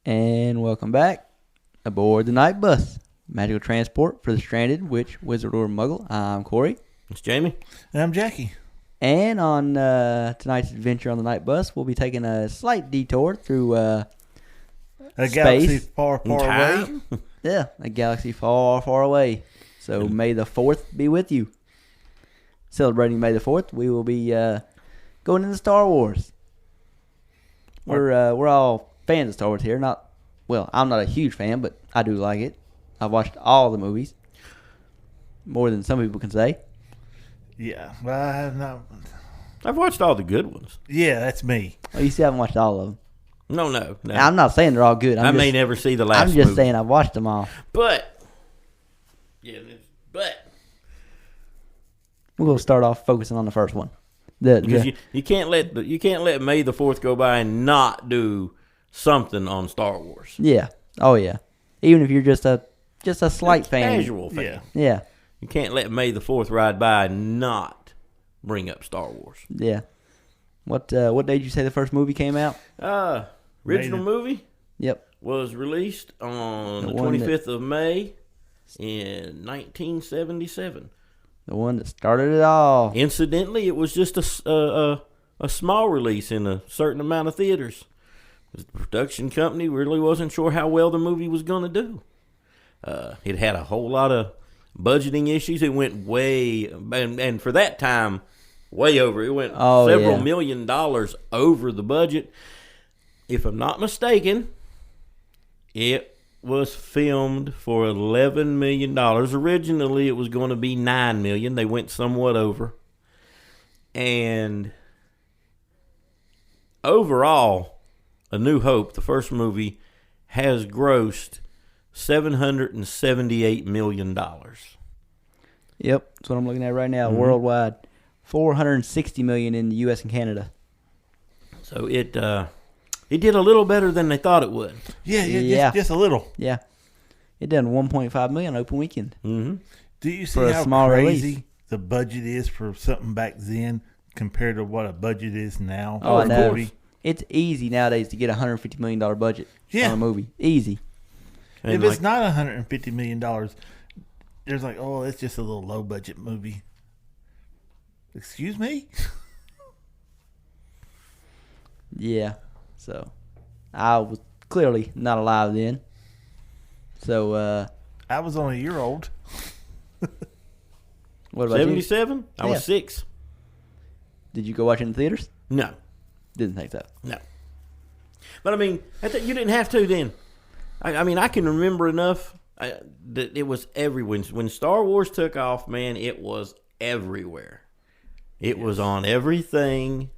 And welcome back aboard the Night Bus, magical transport for the stranded, witch, wizard, or muggle. I'm Corey. It's Jamie. And I'm Jackie. And on tonight's adventure on the Night Bus, we'll be taking a slight detour through A space. galaxy far, far away. Yeah, a galaxy far, far away. So May the 4th be with you. Celebrating May the 4th, we will be going into Star Wars. We're all fans of Star Wars here. I'm not a huge fan, but I do like it. I've watched all the movies. More than some people can say. Yeah, but I have not. I've watched all the good ones. Yeah, that's me. Well, you still haven't watched all of them. No. Now, I'm not saying they're all good. I may never see the last I'm just movie. saying I've watched them all. But We're going to start off focusing on the first one. because you can't let May the 4th go by and not do something on Star Wars. Yeah. Oh, yeah. Even if you're just a slight fan. Casual fan. Yeah. Yeah. You can't let May the 4th ride by and not bring up Star Wars. Yeah. What day did you say the first movie came out? Original movie Yep. was released on the one 25th of May in 1977. The one that started it all. Incidentally, it was just a small release in a certain amount of theaters. The production company really wasn't sure how well the movie was going to do. It had a whole lot of budgeting issues. It went way, and for that time, way over. It went several $1 million over the budget. If I'm not mistaken, it was filmed for $11 million. Originally, it was going to be $9 million. They went somewhat over. And overall, A New Hope, the first movie, has grossed $778 million. Yep. That's what I'm looking at right now. Worldwide. $460 million in the U.S. and Canada. So it did a little better than they thought it would. Yeah. Just a little. Yeah. It done $1.5 million open weekend. Mm-hmm. Do you see For a how small crazy release. the budget is for something back then compared to what a budget is now? Oh, I know. 40? It's easy nowadays to get a $150 million budget on a movie. Easy. And If it's not $150 million, there's like, oh, it's just a little low budget movie. Excuse me? Yeah. So, I was clearly not alive then. So, I was only a year old. what about you? 77? I was 6. Did you go watch it in theaters? No. Didn't think so. No. But I mean, you didn't have to then. I mean, I can remember enough that it was everywhere. When Star Wars took off, man, it was everywhere. It was on everything.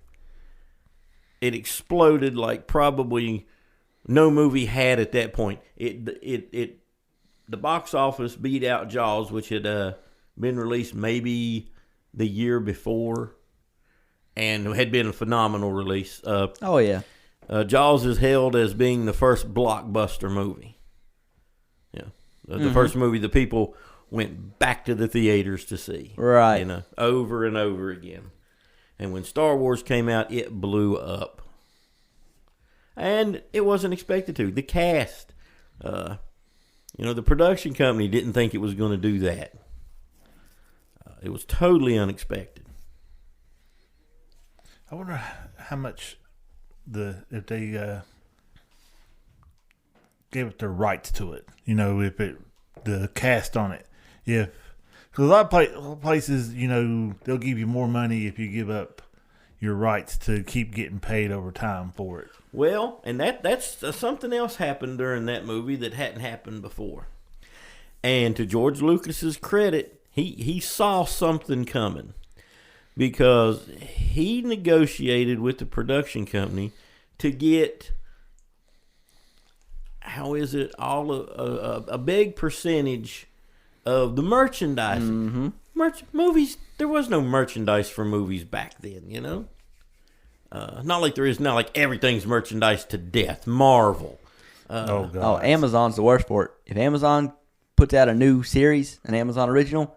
It exploded like probably no movie had at that point. The box office beat out Jaws, which had been released maybe the year before, and had been a phenomenal release. Oh, yeah. Jaws is hailed as being the first blockbuster movie. Yeah, the first movie that people went back to the theaters to see. Right. Over and over again. And when Star Wars came out, it blew up. And it wasn't expected to. The cast, the production company didn't think it was going to do that. It was totally unexpected. I wonder how much if they gave it their rights to it. If the cast on it. Because a lot of places, they'll give you more money if you give up your rights to keep getting paid over time for it. Well, and that's something else happened during that movie that hadn't happened before. And to George Lucas's credit, he saw something coming, because he negotiated with the production company to get, a big percentage of the merchandise. Mm-hmm. Movies, there was no merchandise for movies back then, not like there is now, like everything's merchandise to death. Marvel. Oh, God. Oh, Amazon's the worst for it. If Amazon puts out a new series, an Amazon original,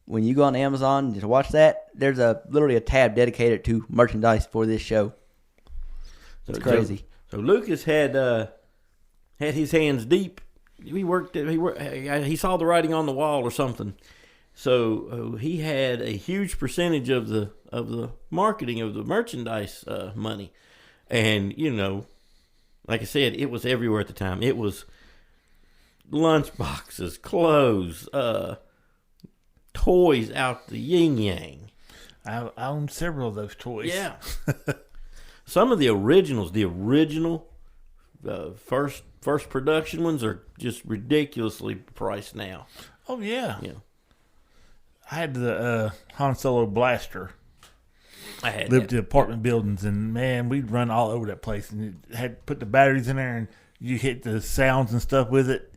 when you go on Amazon to watch that, there's literally a tab dedicated to merchandise for this show. It's crazy. So Lucas had had his hands deep. He saw the writing on the wall or something. So he had a huge percentage of the marketing of the merchandise money, and like I said, it was everywhere at the time. It was lunch boxes, clothes, toys out the yin yang. I own several of those toys. Yeah. Some of the originals, first production ones are just ridiculously priced now. Oh yeah. Yeah. I had the Han Solo blaster. I had Lived that. in apartment buildings, and man, we'd run all over that place, and it had put the batteries in there, and you hit the sounds and stuff with it.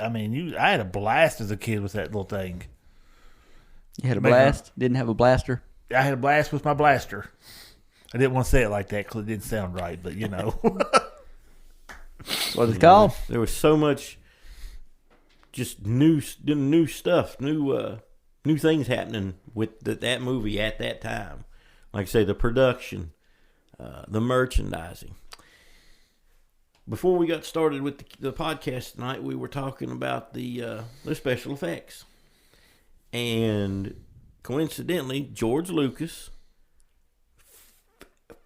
I mean, I had a blast as a kid with that little thing. You had a blast? Didn't have a blaster? I had a blast with my blaster. I didn't want to say it like that because it didn't sound right, but What it's called? There was so much just new stuff, new things happening with that movie at that time. Like I say, the production, the merchandising. Before we got started with the podcast tonight, we were talking about the special effects. And coincidentally, George Lucas,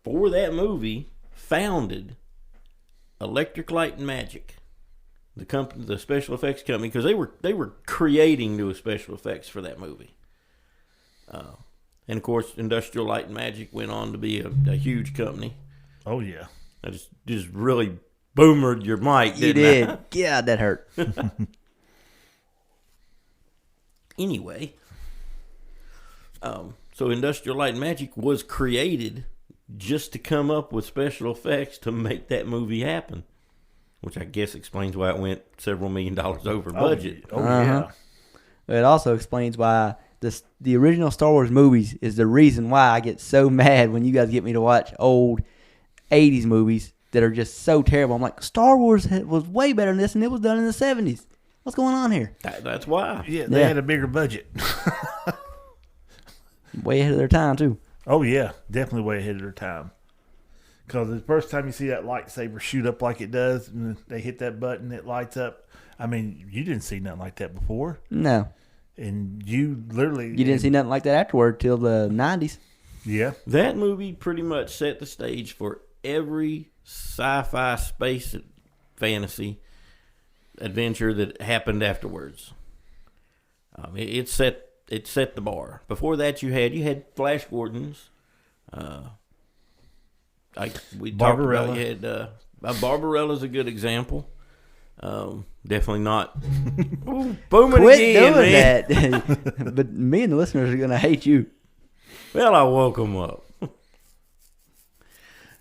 for that movie, founded Electric Light and Magic, the company, the special effects company, because they were creating new special effects for that movie. And of course, Industrial Light and Magic went on to be a huge company. Oh yeah. I just really boomered your mic. You didn't did. I? Yeah, that hurt. Anyway, so Industrial Light and Magic was created just to come up with special effects to make that movie happen, which I guess explains why it went several $1 million over budget. Oh yeah. It also explains why the original Star Wars movies is the reason why I get so mad when you guys get me to watch old 80s movies that are just so terrible. I'm like, Star Wars was way better than this, and it was done in the 70s. What's going on here? That's why. Yeah, they had a bigger budget. Way ahead of their time, too. Oh yeah, definitely way ahead of their time. Because the first time you see that lightsaber shoot up like it does, and they hit that button, it lights up. I mean, you didn't see nothing like that before, No. and you literally You didn't see nothing like that afterward till the 90s. Yeah, That movie pretty much set the stage for every sci-fi space fantasy adventure that happened afterwards. It set the bar. Before that, you had Flash Gordons. We talked Barbarella. about you had Barbarella's a good example. Definitely not. Ooh, booming Quit again, doing man. that. But me and the listeners are going to hate you. Well, I woke him up.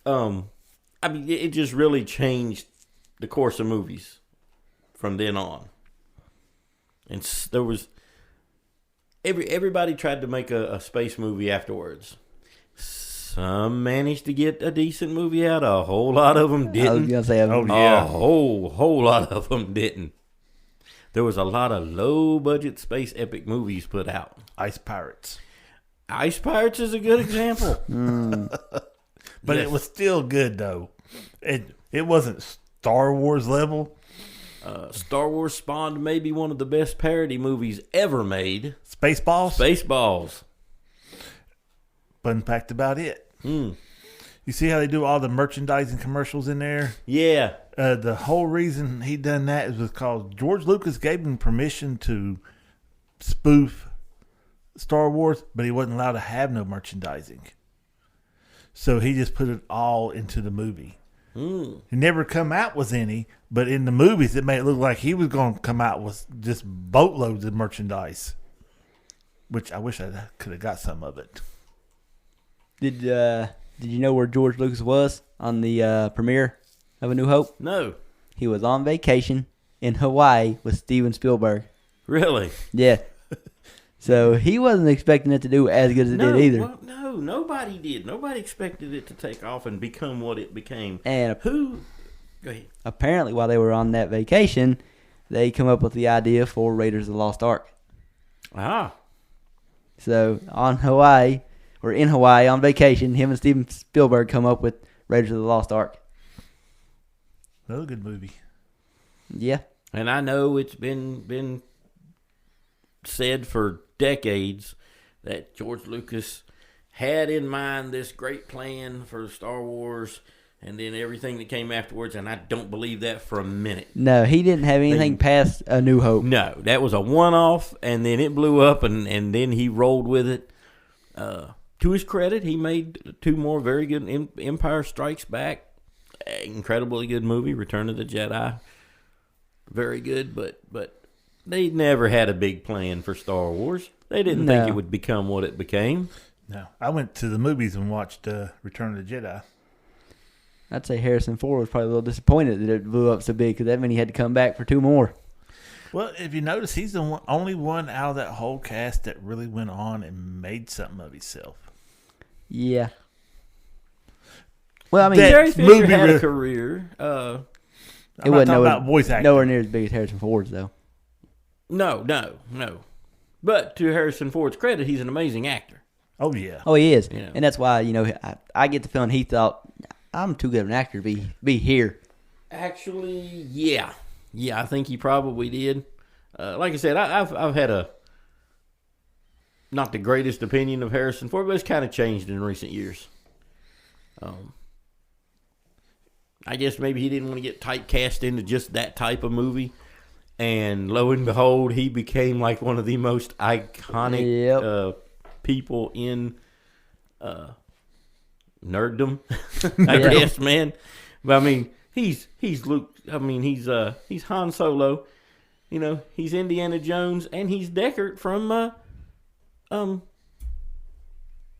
I mean, it just really changed the course of movies from then on. And there was everybody tried to make a space movie afterwards. Some managed to get a decent movie out. A whole lot of them I was didn't. going to say, A whole lot of them didn't. There was a lot of low budget space epic movies put out. Ice Pirates. Ice Pirates is a good example. But Yes. it was still good though. It wasn't Star Wars level. Star Wars spawned maybe one of the best parody movies ever made. Spaceballs. Spaceballs. But in fact, about it. Mm. You see how they do all the merchandising commercials in there? Yeah. The whole reason he done that is because George Lucas gave him permission to spoof Star Wars, but he wasn't allowed to have no merchandising. So he just put it all into the movie. Mm. He never come out with any, but in the movies it made it look like he was going to come out with just boatloads of merchandise. Which I wish I could have got some of it. Did you know where George Lucas was on the premiere of A New Hope? No. He was on vacation in Hawaii with Steven Spielberg. Really? Yeah. So he wasn't expecting it to do as good as it did either. Well, no, nobody did. Nobody expected it to take off and become what it became. And Who? Go ahead. apparently while they were on that vacation, they come up with the idea for Raiders of the Lost Ark. Ah. So on Hawaii, or in Hawaii on vacation, him and Steven Spielberg come up with Raiders of the Lost Ark. Another good movie. Yeah. And I know it's been said for decades that George Lucas had in mind this great plan for Star Wars and then everything that came afterwards, and I don't believe that for a minute. No, he didn't have anything past A New Hope. No, that was a one-off, and then it blew up, and then he rolled with it. To his credit, he made 2 more very good. Empire Strikes Back, incredibly good movie. Return of the Jedi, very good, but they never had a big plan for Star Wars. They didn't think it would become what it became. No, I went to the movies and watched Return of the Jedi. I'd say Harrison Ford was probably a little disappointed that it blew up so big because that meant he had to come back for 2 more. Well, if you notice, he's the only one out of that whole cast that really went on and made something of himself. Yeah. Well, I mean, Jerry Fisher had a career. I'm not talking about voice acting. Nowhere near as big as Harrison Ford's, though. No. But to Harrison Ford's credit, he's an amazing actor. Oh, yeah. Oh, he is. Yeah. And that's why, I get the feeling he thought, I'm too good of an actor to be here. Actually, yeah, I think he probably did. Like I said, I've had not the greatest opinion of Harrison Ford, but it's kind of changed in recent years. I guess maybe he didn't want to get typecast into just that type of movie, and lo and behold, he became like one of the most iconic people in nerddom, I guess, man. But I mean, he's Luke. I mean, he's Han Solo. He's Indiana Jones, and he's Deckard from help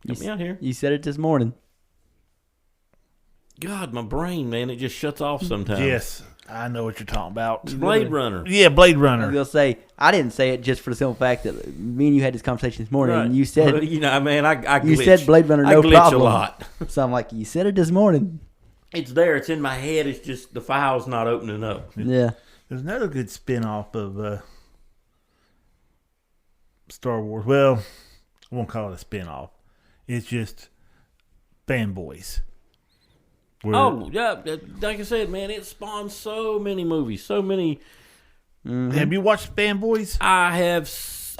me out here. You said it this morning. God, my brain, man, it just shuts off sometimes. Yes, I know what you're talking about. Blade Runner. Yeah, Blade I Runner. was going to say, I didn't say it just for the simple fact that me and you had this conversation this morning, Right. and you said, Well, man, I glitch. you said Blade Runner, no I glitch problem. a lot. So I'm like, you said it this morning. It's there. It's in my head. It's just the file's not opening up. Yeah. There's another good spin-off of Star Wars. Well, I won't call it a spin-off. It's just Fanboys. Oh, yeah. Like I said, man, it spawned so many movies. So many. Have you watched Fanboys? I have.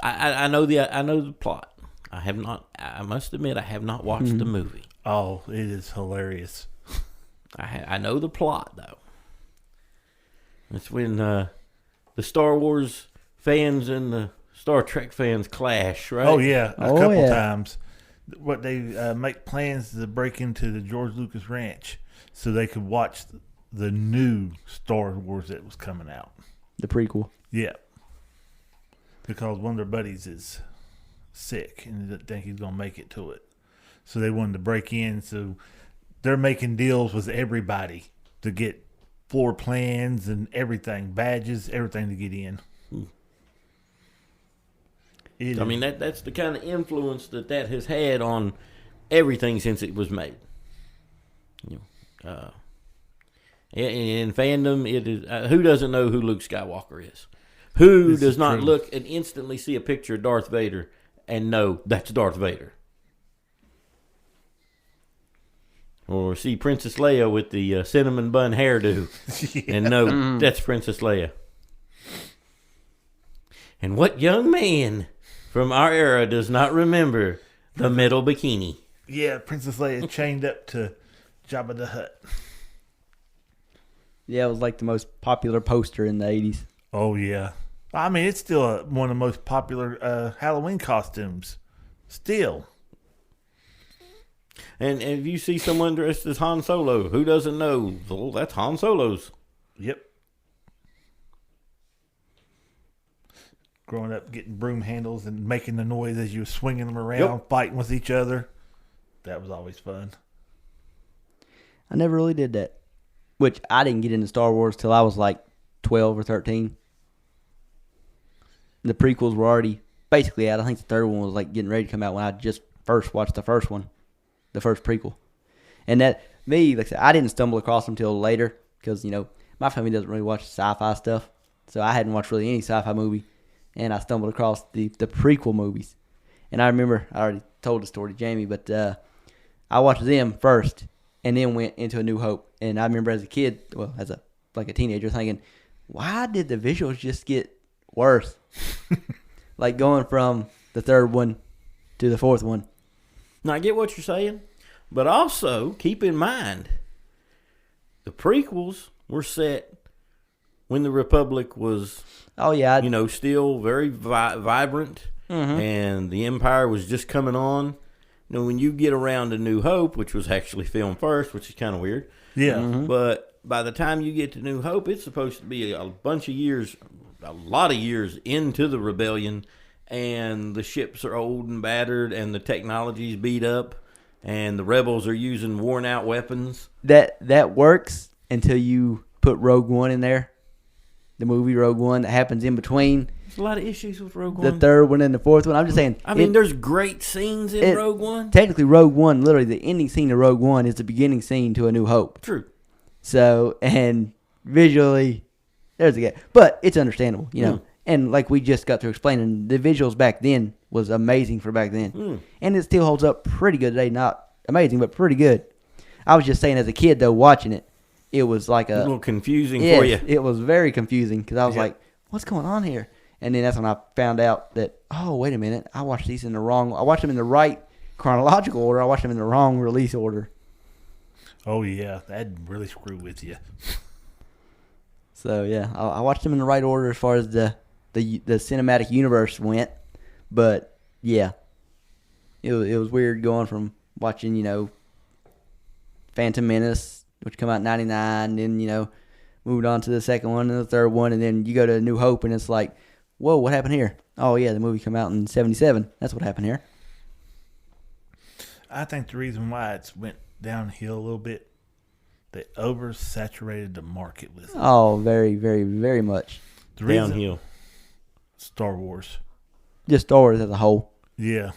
I know the plot. I have not. I must admit, I have not watched the movie. Oh, it is hilarious. I know the plot though. It's when the Star Wars fans and the Star Trek fans clash, right? Oh, yeah. A Oh, couple yeah. times. What they make plans to break into the George Lucas Ranch so they could watch the new Star Wars that was coming out. The prequel. Yeah. Because one of their buddies is sick and didn't think he's going to make it to it. So they wanted to break in. So they're making deals with everybody to get floor plans and everything, badges, everything to get in. I mean, that's the kind of influence that has had on everything since it was made. In fandom, it is who doesn't know who Luke Skywalker is? Who This does is not true. look and instantly see a picture of Darth Vader and know that's Darth Vader? Or see Princess Leia with the cinnamon bun hairdo and know that's Princess Leia. And what young man from our era does not remember the metal bikini? Yeah, Princess Leia chained up to Jabba the Hutt. Yeah, it was like the most popular poster in the 80s. Oh, yeah. I mean, it's still one of the most popular Halloween costumes. Still. And if you see someone dressed as Han Solo, who doesn't know? Well, that's Han Solo's. Yep. Growing up, getting broom handles and making the noise as you were swinging them around, fighting with each other. That was always fun. I never really did that. Which I didn't get into Star Wars till I was like 12 or 13. The prequels were already basically out. I think the third one was like getting ready to come out when I just first watched the first one, the first prequel. And like I said, I didn't stumble across them till later because, my family doesn't really watch sci-fi stuff. So I hadn't watched really any sci-fi movie. And I stumbled across the prequel movies. And I remember, I already told the story to Jamie, but I watched them first and then went into A New Hope. And I remember as a kid, well, as a teenager, thinking, why did the visuals just get worse? Like going from the third one to the fourth one. Now, I get what you're saying, but also keep in mind the prequels were set when the Republic was, Oh yeah, still very vibrant, and the Empire was just coming on. When you get around to New Hope, which was actually filmed first, which is kind of weird, Yeah. but by the time you get to New Hope, it's supposed to be a lot of years into the rebellion, and the ships are old and battered, and the technology's beat up, and the rebels are using worn-out weapons. that works until you put Rogue One in there. The movie Rogue One that happens in between There's a lot of issues with Rogue the One. third one and the fourth one. I'm just saying. There's great scenes in Rogue One. Technically, Rogue One, literally the ending scene of Rogue One is the beginning scene to A New Hope. True. So, and visually, there's a gap. But it's understandable, And like we just got through explaining, the visuals back then was amazing for back then. And it still holds up pretty good today. Not amazing, but pretty good. I was just saying as a kid, though, watching it, it was like A little confusing for you. It was very confusing because I was like, what's going on here? And then that's when I found out that, oh, wait a minute. I watched these I watched them in the right chronological order. I watched them in the wrong release order. Oh, yeah. That'd really screw with you. So, yeah, I watched them in the right order as far as the cinematic universe went. But, yeah, it was weird going from watching, Phantom Menace, which come out in 99, then, moved on to the second one and the third one, and then you go to New Hope, and it's like, whoa, what happened here? Oh, yeah, the movie came out in 77. That's what happened here. I think the reason why it's went downhill a little bit, they oversaturated the market with it. Oh, very, very, very much. The reason- Downhill. Star Wars. Just Star Wars as a whole. Yeah.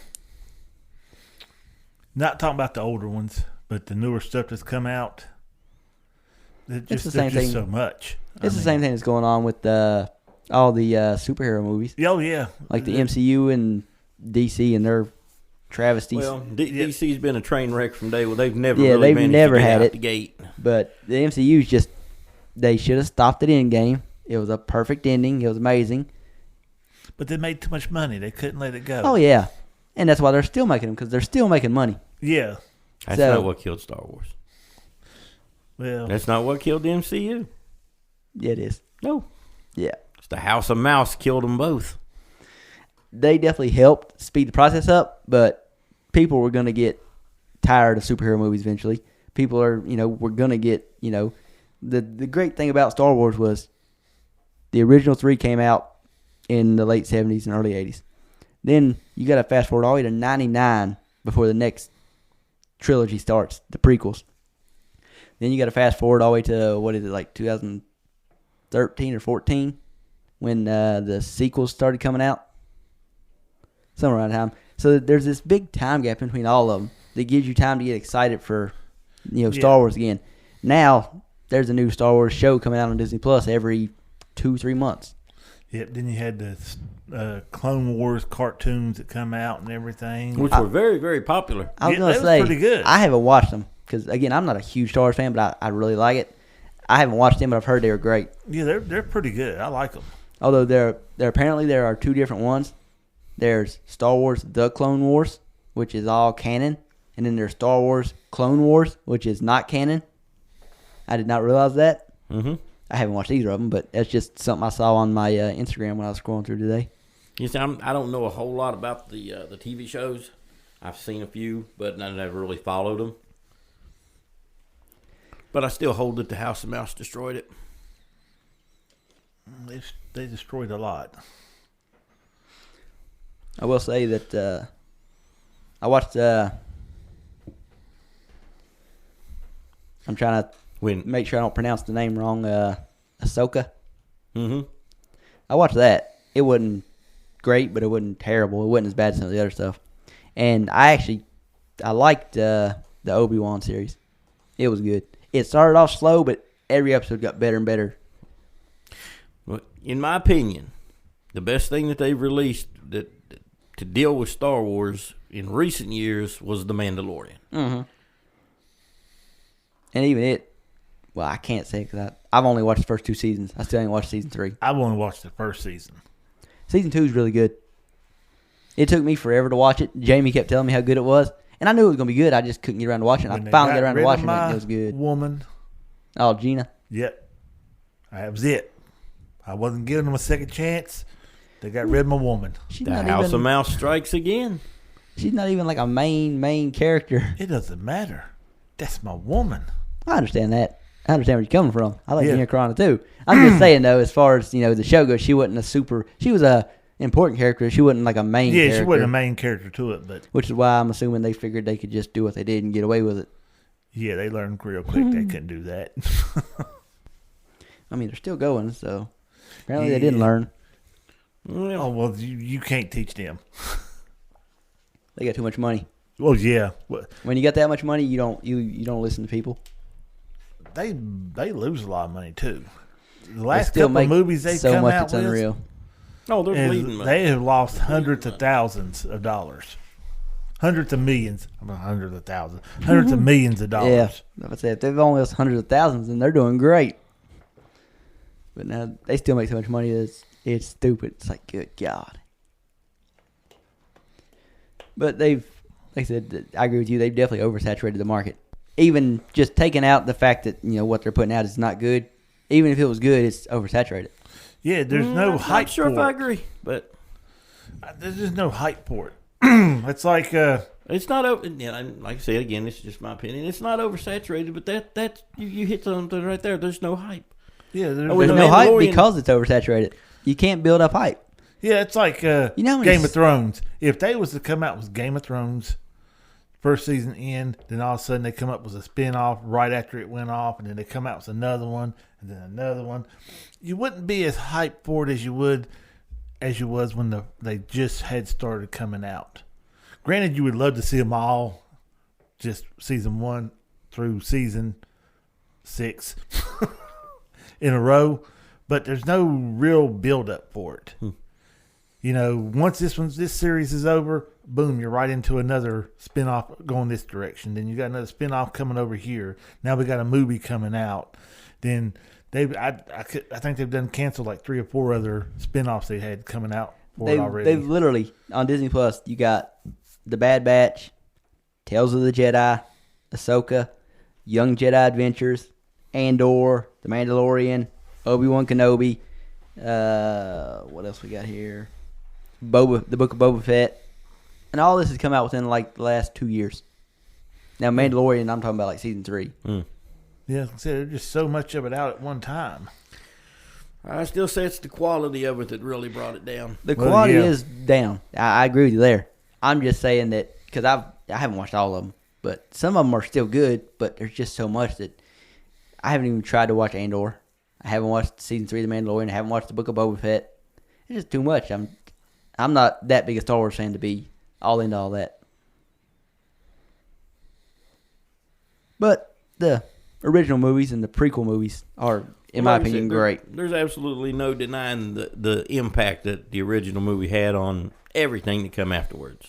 Not talking about the older ones, but the newer stuff that's come out. It's the same thing. So much. It's the same thing that's going on with all the superhero movies. Oh, yeah. Like the MCU and DC and their travesties. Well, DC's been a train wreck from day one. They've never Yeah, really they've managed never to get had out it. the gate. But the MCU's just, they should have stopped at Endgame. It was a perfect ending. It was amazing. But they made too much money. They couldn't let it go. Oh, yeah. And that's why they're still making them, because they're still making money. Yeah. That's So- not what killed Star Wars. Well, That's not what killed the MCU. Yeah, it is. No. Yeah. It's the House of Mouse killed them both. They definitely helped speed the process up, but people were going to get tired of superhero movies eventually. People are, we're going to get, the great thing about Star Wars was the original 3 came out in the late 70s and early 80s. Then you got to fast forward all the way to 99 before the next trilogy starts, the prequels. Then you got to fast forward all the way to, what is it, like 2013 or 14 when the sequels started coming out. Somewhere around time. So there's this big time gap between all of them that gives you time to get excited for, Star Wars again. Now, there's a new Star Wars show coming out on Disney Plus every 2-3 months. Yep. Then you had the Clone Wars cartoons that come out and everything. Which were very, very popular. I was Yeah, going to that was say, pretty good. I haven't watched them because, again, I'm not a huge Star Wars fan, but I really like it. I haven't watched them, but I've heard they were great. Yeah, they're pretty good. I like them. Although there are 2 different ones. There's Star Wars The Clone Wars, which is all canon. And then there's Star Wars Clone Wars, which is not canon. I did not realize that. Mm-hmm. I haven't watched either of them, but that's just something I saw on my Instagram when I was scrolling through today. You see, I don't know a whole lot about the TV shows. I've seen a few, but I never really followed them. But I still hold that the House of Mouse destroyed it. They destroyed a lot. I will say that I watched. I'm trying to make sure I don't pronounce the name wrong. Ahsoka. Mm-hmm. I watched that. It wasn't great, but it wasn't terrible. It wasn't as bad as some of the other stuff. And I liked the Obi-Wan series. It was good. It started off slow, but every episode got better and better. Well, in my opinion, the best thing that they've released to deal with Star Wars in recent years was The Mandalorian. Mm-hmm. And even it Well, I can't say because I've only watched the first 2 seasons. I still ain't watched season 3. I've only watched the first season. Season 2 is really good. It took me forever to watch it. Jamie kept telling me how good it was, and I knew it was gonna be good. I just couldn't get around to watching it. When I they finally got got around to rid of watching it, my and it was good. Woman. Oh, Gina. Yep. That was it. I wasn't giving them a second chance. They got rid of my woman. She's The not House even. of Mouse strikes again. She's not even like a main character. It doesn't matter. That's my woman. I understand that. I understand where you're coming from. I like Yeah. Gina Carano too. I'm just saying though, as far as the show goes, she wasn't a super. She was a important character. She wasn't like a main. Yeah, character, she wasn't a main character to it, but which is why I'm assuming they figured they could just do what they did and get away with it. yeah, they learned real quick they couldn't do that. I mean, they're still going, so apparently they Yeah. didn't learn. Oh well, you can't teach them. They got too much money. Well, yeah, well, When you got that much money, you don't listen to people. they lose a lot of money too. The last They still couple of make movies they've so come much out it's with, unreal. Oh, they're bleeding is money. they have lost hundreds of thousands of dollars, hundreds of millions. I'm not hundreds of thousands, hundreds of millions of dollars. Yeah, I would say if they've only lost hundreds of thousands, then they're doing great. But now they still make so much money that it's stupid. It's like, good God. But like I said, I agree with you. They've definitely oversaturated the market. Even just taking out the fact that what they're putting out is not good. Even if it was good, it's oversaturated. Yeah, there's no I'm hype not sure for if I it. agree, but There's just no hype for it. It's like it's not over. Yeah, and like I said again, this is just my opinion. It's not oversaturated, but that you hit something right there. There's no hype. yeah, Oh, There's The no hype Mandalorian- because it's oversaturated. You can't build up hype. yeah, it's like know how many Game of Thrones. If they was to come out with Game of Thrones first season end, then all of a sudden they come up with a spin-off right after it went off, and then they come out with another one, and then another one. You wouldn't be as hyped for it as you was when they just had started coming out. Granted, you would love to see them all, just season 1 through season 6 in a row, but there's no real build-up for it. Once this series is over, boom, you're right into another spin-off going this direction. Then you got another spin-off coming over here. Now we got a movie coming out. Then I think they've done canceled like 3 or 4 other spin-offs they had coming out for it already. They've literally, on Disney Plus, you got The Bad Batch, Tales of the Jedi, Ahsoka, Young Jedi Adventures, Andor, The Mandalorian, Obi-Wan Kenobi. What else we got here? The Book of Boba Fett. And all this has come out within like the last 2 years. Now, Mandalorian, I'm talking about like season 3. Yeah, like I said, there's just so much of it out at one time. I still say it's the quality of it that really brought it down. The Well, quality yeah. is down. I agree with you there. I'm just saying that because I haven't watched all of them, but some of them are still good. But there's just so much that I haven't even tried to watch Andor. I haven't watched season 3 of The Mandalorian. I haven't watched the Book of Boba Fett. It's just too much. I'm not that big a Star Wars fan to be all into all that. But the original movies and the prequel movies are, in my Like I opinion, said, great. There's absolutely no denying the impact that the original movie had on everything that come afterwards.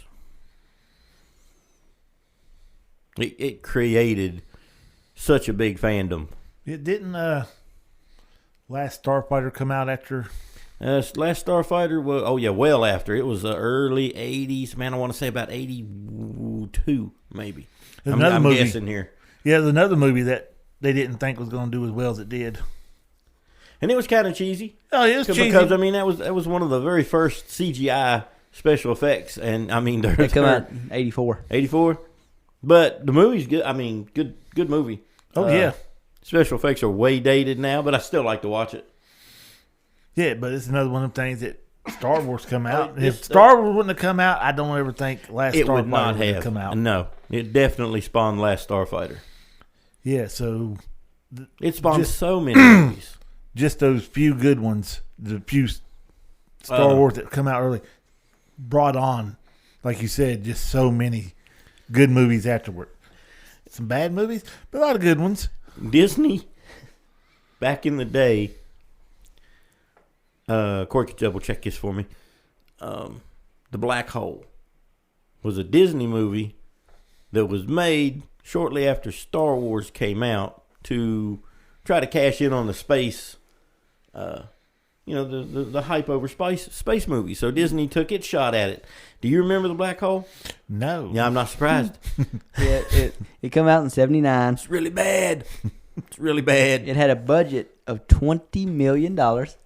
It created such a big fandom. It didn't Last Starfighter come out after? Last Starfighter was well after. It was the early '80s. Man, I want to say about '82, maybe. There's I'm another movie. guessing here. Yeah, there's another movie that they didn't think was going to do as well as it did. And it was kind of cheesy. Oh, it was cheesy. Because, I mean, that was one of the very first CGI special effects. And, I mean, They come out in 84. 84. But the movie's good. I mean, good movie. Oh, yeah. Special effects are way dated now, but I still like to watch it. Yeah, but it's another one of them things that Star Wars come out. this If Star Wars wouldn't have come out, I don't ever think Last It Starfighter would not would have have come out. No, it definitely spawned Last Starfighter. Yeah, so It spawned Just- so many movies. just those few good ones, the few Star Wars that come out early, brought on, like you said, just so many good movies afterward. Some bad movies, but a lot of good ones. Disney, back in the day, Corey could double check this for me. The Black Hole was a Disney movie that was made shortly after Star Wars came out to try to cash in on the space, the hype over space movies. So Disney took its shot at it. Do you remember The Black Hole? No. Yeah, I'm not surprised. Yeah, it come out in '79. It's really bad. It's really bad. It had a budget of $20 million,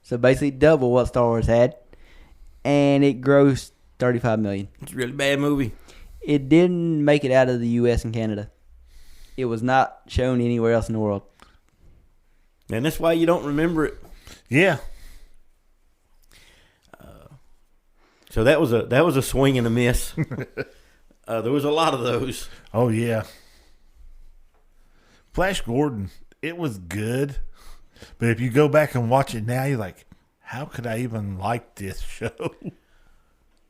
so basically double what Star Wars had, and it grossed $35 million. It's a really bad movie. It didn't make it out of the U.S. and Canada. It was not shown anywhere else in the world. And that's why you don't remember it. Yeah. So that was a swing and a miss. There was a lot of those. Oh, yeah. Flash Gordon, it was good. But if you go back and watch it now, you're like, how could I even like this show?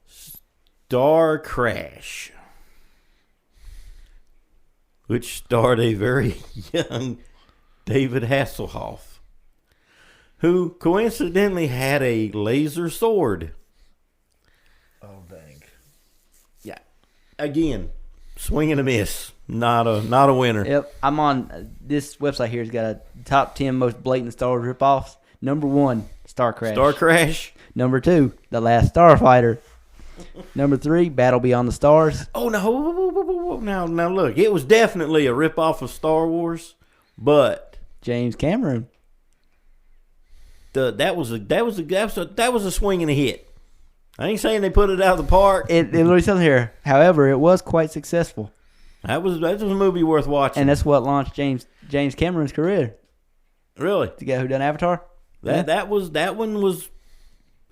Star Crash, which starred a very young David Hasselhoff, who coincidentally had a laser sword. Oh, dang. Yeah. Again, swing and a miss. Not a winner. Yep, I'm on this website here's got a top 10 most blatant Star Wars ripoffs. Number 1, Star Crash. Star Crash. Number 2, The Last Starfighter. Number 3, Battle Beyond the Stars. Oh no! Now look, it was definitely a ripoff of Star Wars, but James Cameron. that was a swing and a hit. I ain't saying they put it out of the park. It literally says here, however, it was quite successful. That was a movie worth watching. And that's what launched James Cameron's career. Really, The guy who done Avatar. that one was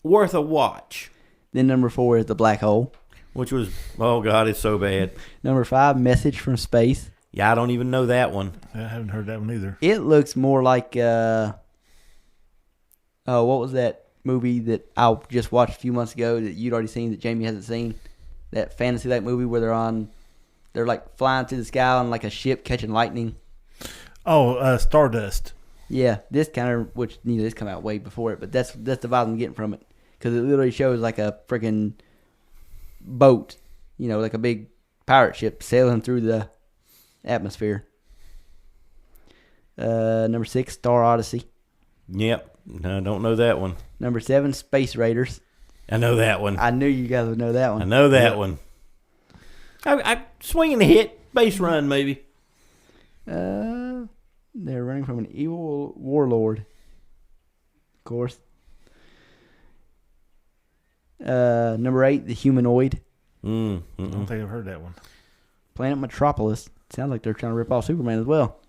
worth a watch. Then number 4 is The Black Hole. Which was, oh God, it's so bad. Number 5, Message from Space. Yeah, I don't even know that one. I haven't heard that one either. It looks more like what was that movie that I just watched a few months ago that you'd already seen that Jamie hasn't seen? That fantasy-like movie where they're like flying through the sky on like a ship catching lightning. Oh, Stardust. Yeah, this kind of, which this come out way before it, but that's the vibe I'm getting from it, because it literally shows like a freaking boat, like a big pirate ship sailing through the atmosphere. Number 6, Star Odyssey. Yep, no, I don't know that one. Number 7, Space Raiders. I know that one. I knew you guys would know that one. I know that one. I swing and a hit, base run maybe. They're running from an evil warlord. Of course. Number 8, The Humanoid. I don't think I've heard that one. Planet Metropolis. Sounds like they're trying to rip off Superman as well.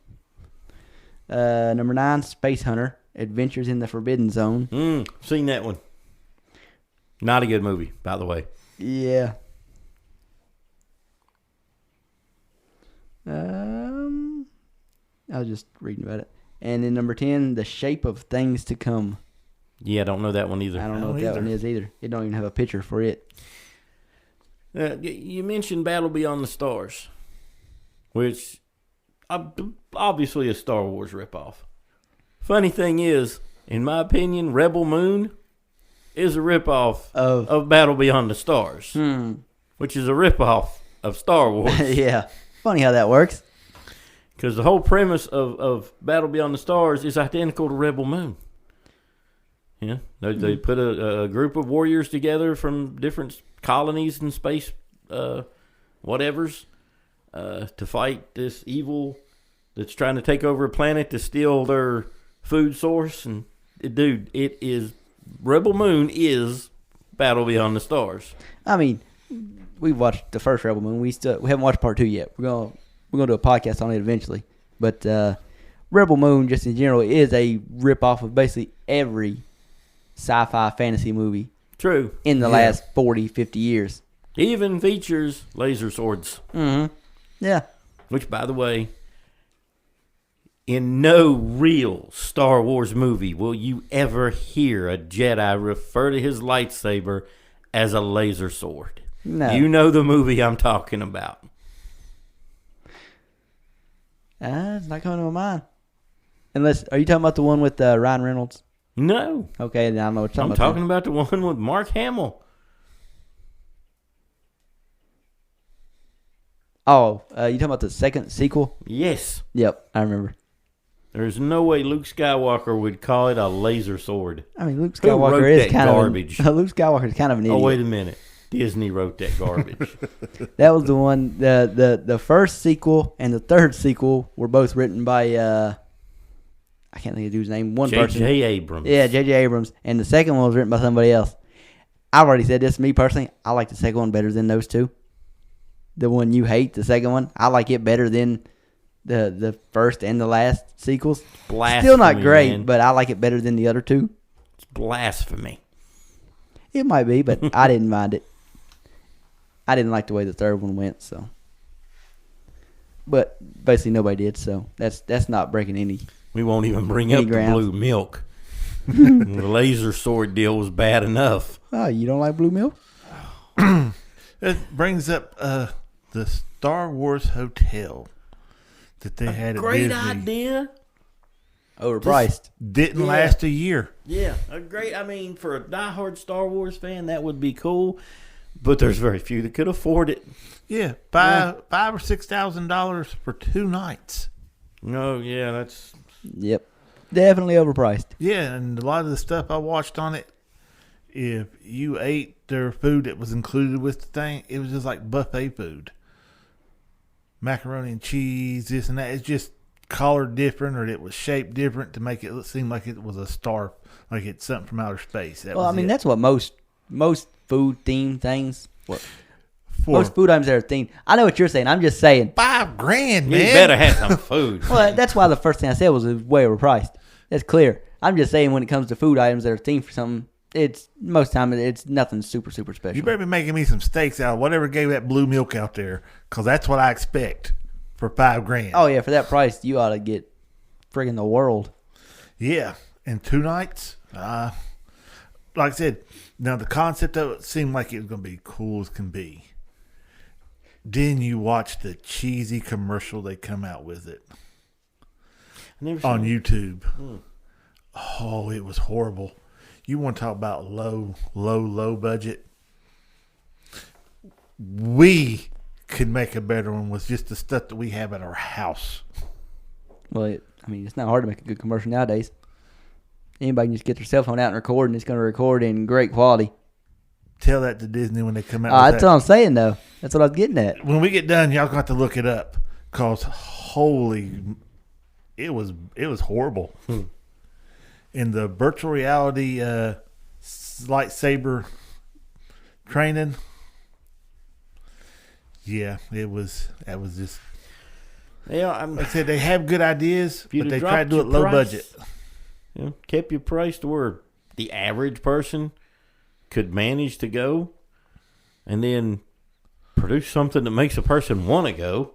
Number 9, Space Hunter. Adventures in the Forbidden Zone. Seen that one. Not a good movie, by the way. Yeah. I was just reading about it. And then number 10, The Shape of Things to Come. Yeah, I don't know that one either. I don't know what that one is either. It don't even have a picture for it. You mentioned Battle Beyond the Stars, which obviously a Star Wars ripoff. Funny thing is, in my opinion, Rebel Moon is a ripoff of Battle Beyond the Stars, which is a ripoff of Star Wars. Yeah. Funny how that works. Because the whole premise of Battle Beyond the Stars is identical to Rebel Moon. Yeah, they put a group of warriors together from different colonies and space whatevers to fight this evil that's trying to take over a planet to steal their food source. And dude, it is Rebel Moon is Battle Beyond the Stars. I mean, we've watched the first Rebel Moon. We haven't watched part 2 yet. We're gonna do a podcast on it eventually. But Rebel Moon, just in general, is a ripoff of basically every sci-fi fantasy movie. True. In the last 40, 50 years. Even features laser swords. Mm-hmm. Yeah. Which, by the way, in no real Star Wars movie will you ever hear a Jedi refer to his lightsaber as a laser sword. No. You know the movie I'm talking about. It's not coming to my mind. Unless, are you talking about the one with Ryan Reynolds? No. Okay, then I don't know what you're I'm talking about. talking about the one with Mark Hamill. Oh, you talking about the second sequel? Yes. Yep, I remember. There's no way Luke Skywalker would call it a laser sword. I mean, Luke Who Skywalker wrote is that kind garbage? of Luke Skywalker is kind of an idiot. Oh, wait a minute. Disney wrote that garbage. That was the one. The first sequel and the third sequel were both written by I can't think of the dude's name. One person. J.J. Abrams. Yeah, J.J. Abrams, and the second one was written by somebody else. I've already said this. Me personally, I like the second one better than those two. The one you hate, the second one, I like it better than the first and the last sequels. Blasphemy, Still not great, man. but I like it better than the other two. It's blasphemy. It might be, but I didn't mind it. I didn't like the way the third one went, so. But basically nobody did, so that's not breaking any. We won't even bring Any up the grounds. blue milk. The laser sword deal was bad enough. Oh, you don't like blue milk? It brings up the Star Wars hotel that they had at Great Disney. idea. Overpriced. Didn't Yeah. last a year. Yeah, a great. I mean, for a diehard Star Wars fan, that would be cool. But there's very few that could afford it. Yeah, $5,000 or $6,000 for 2 nights. No, yeah, that's Yep. Definitely overpriced. Yeah, and a lot of the stuff I watched on it, if you ate their food that was included with the thing, it was just like buffet food. Macaroni and cheese, this and that. It's just colored different, or it was shaped different to make it seem like it was a star, like it's something from outer space. That Well, I was mean, it. that's what most food themed things. For Most food items that are themed. I know what you're saying. I'm just saying. $5,000, you man. better have some food. Well, that's why the first thing I said was way overpriced. That's clear. I'm just saying when it comes to food items that are themed for something, it's most time it's nothing super special. You better be making me some steaks out of whatever gave that blue milk out there, because that's what I expect for $5,000. Oh yeah, for that price, you ought to get friggin' the world. Yeah, and 2 nights. Like I said, now the concept of it seemed like it was going to be cool as can be. Then you watch the cheesy commercial they come out with it I never on seen it. YouTube. Oh, it was horrible. You want to talk about low budget? We could make a better one with just the stuff that we have at our house. Well, it's not hard to make a good commercial nowadays. Anybody can just get their cell phone out and record, and it's going to record in great quality. Tell that to Disney when they come out with That's that. what I'm saying, though. That's what I was getting at. When we get done, y'all got to look it up, because it was horrible. In the virtual reality lightsaber training, yeah, that was just. Yeah, I'm. Like I said, they have good ideas, you'd but have they try to do it dropped low your price, budget. You know, kept your price to where the average person could manage to go, and then produce something that makes a person want to go.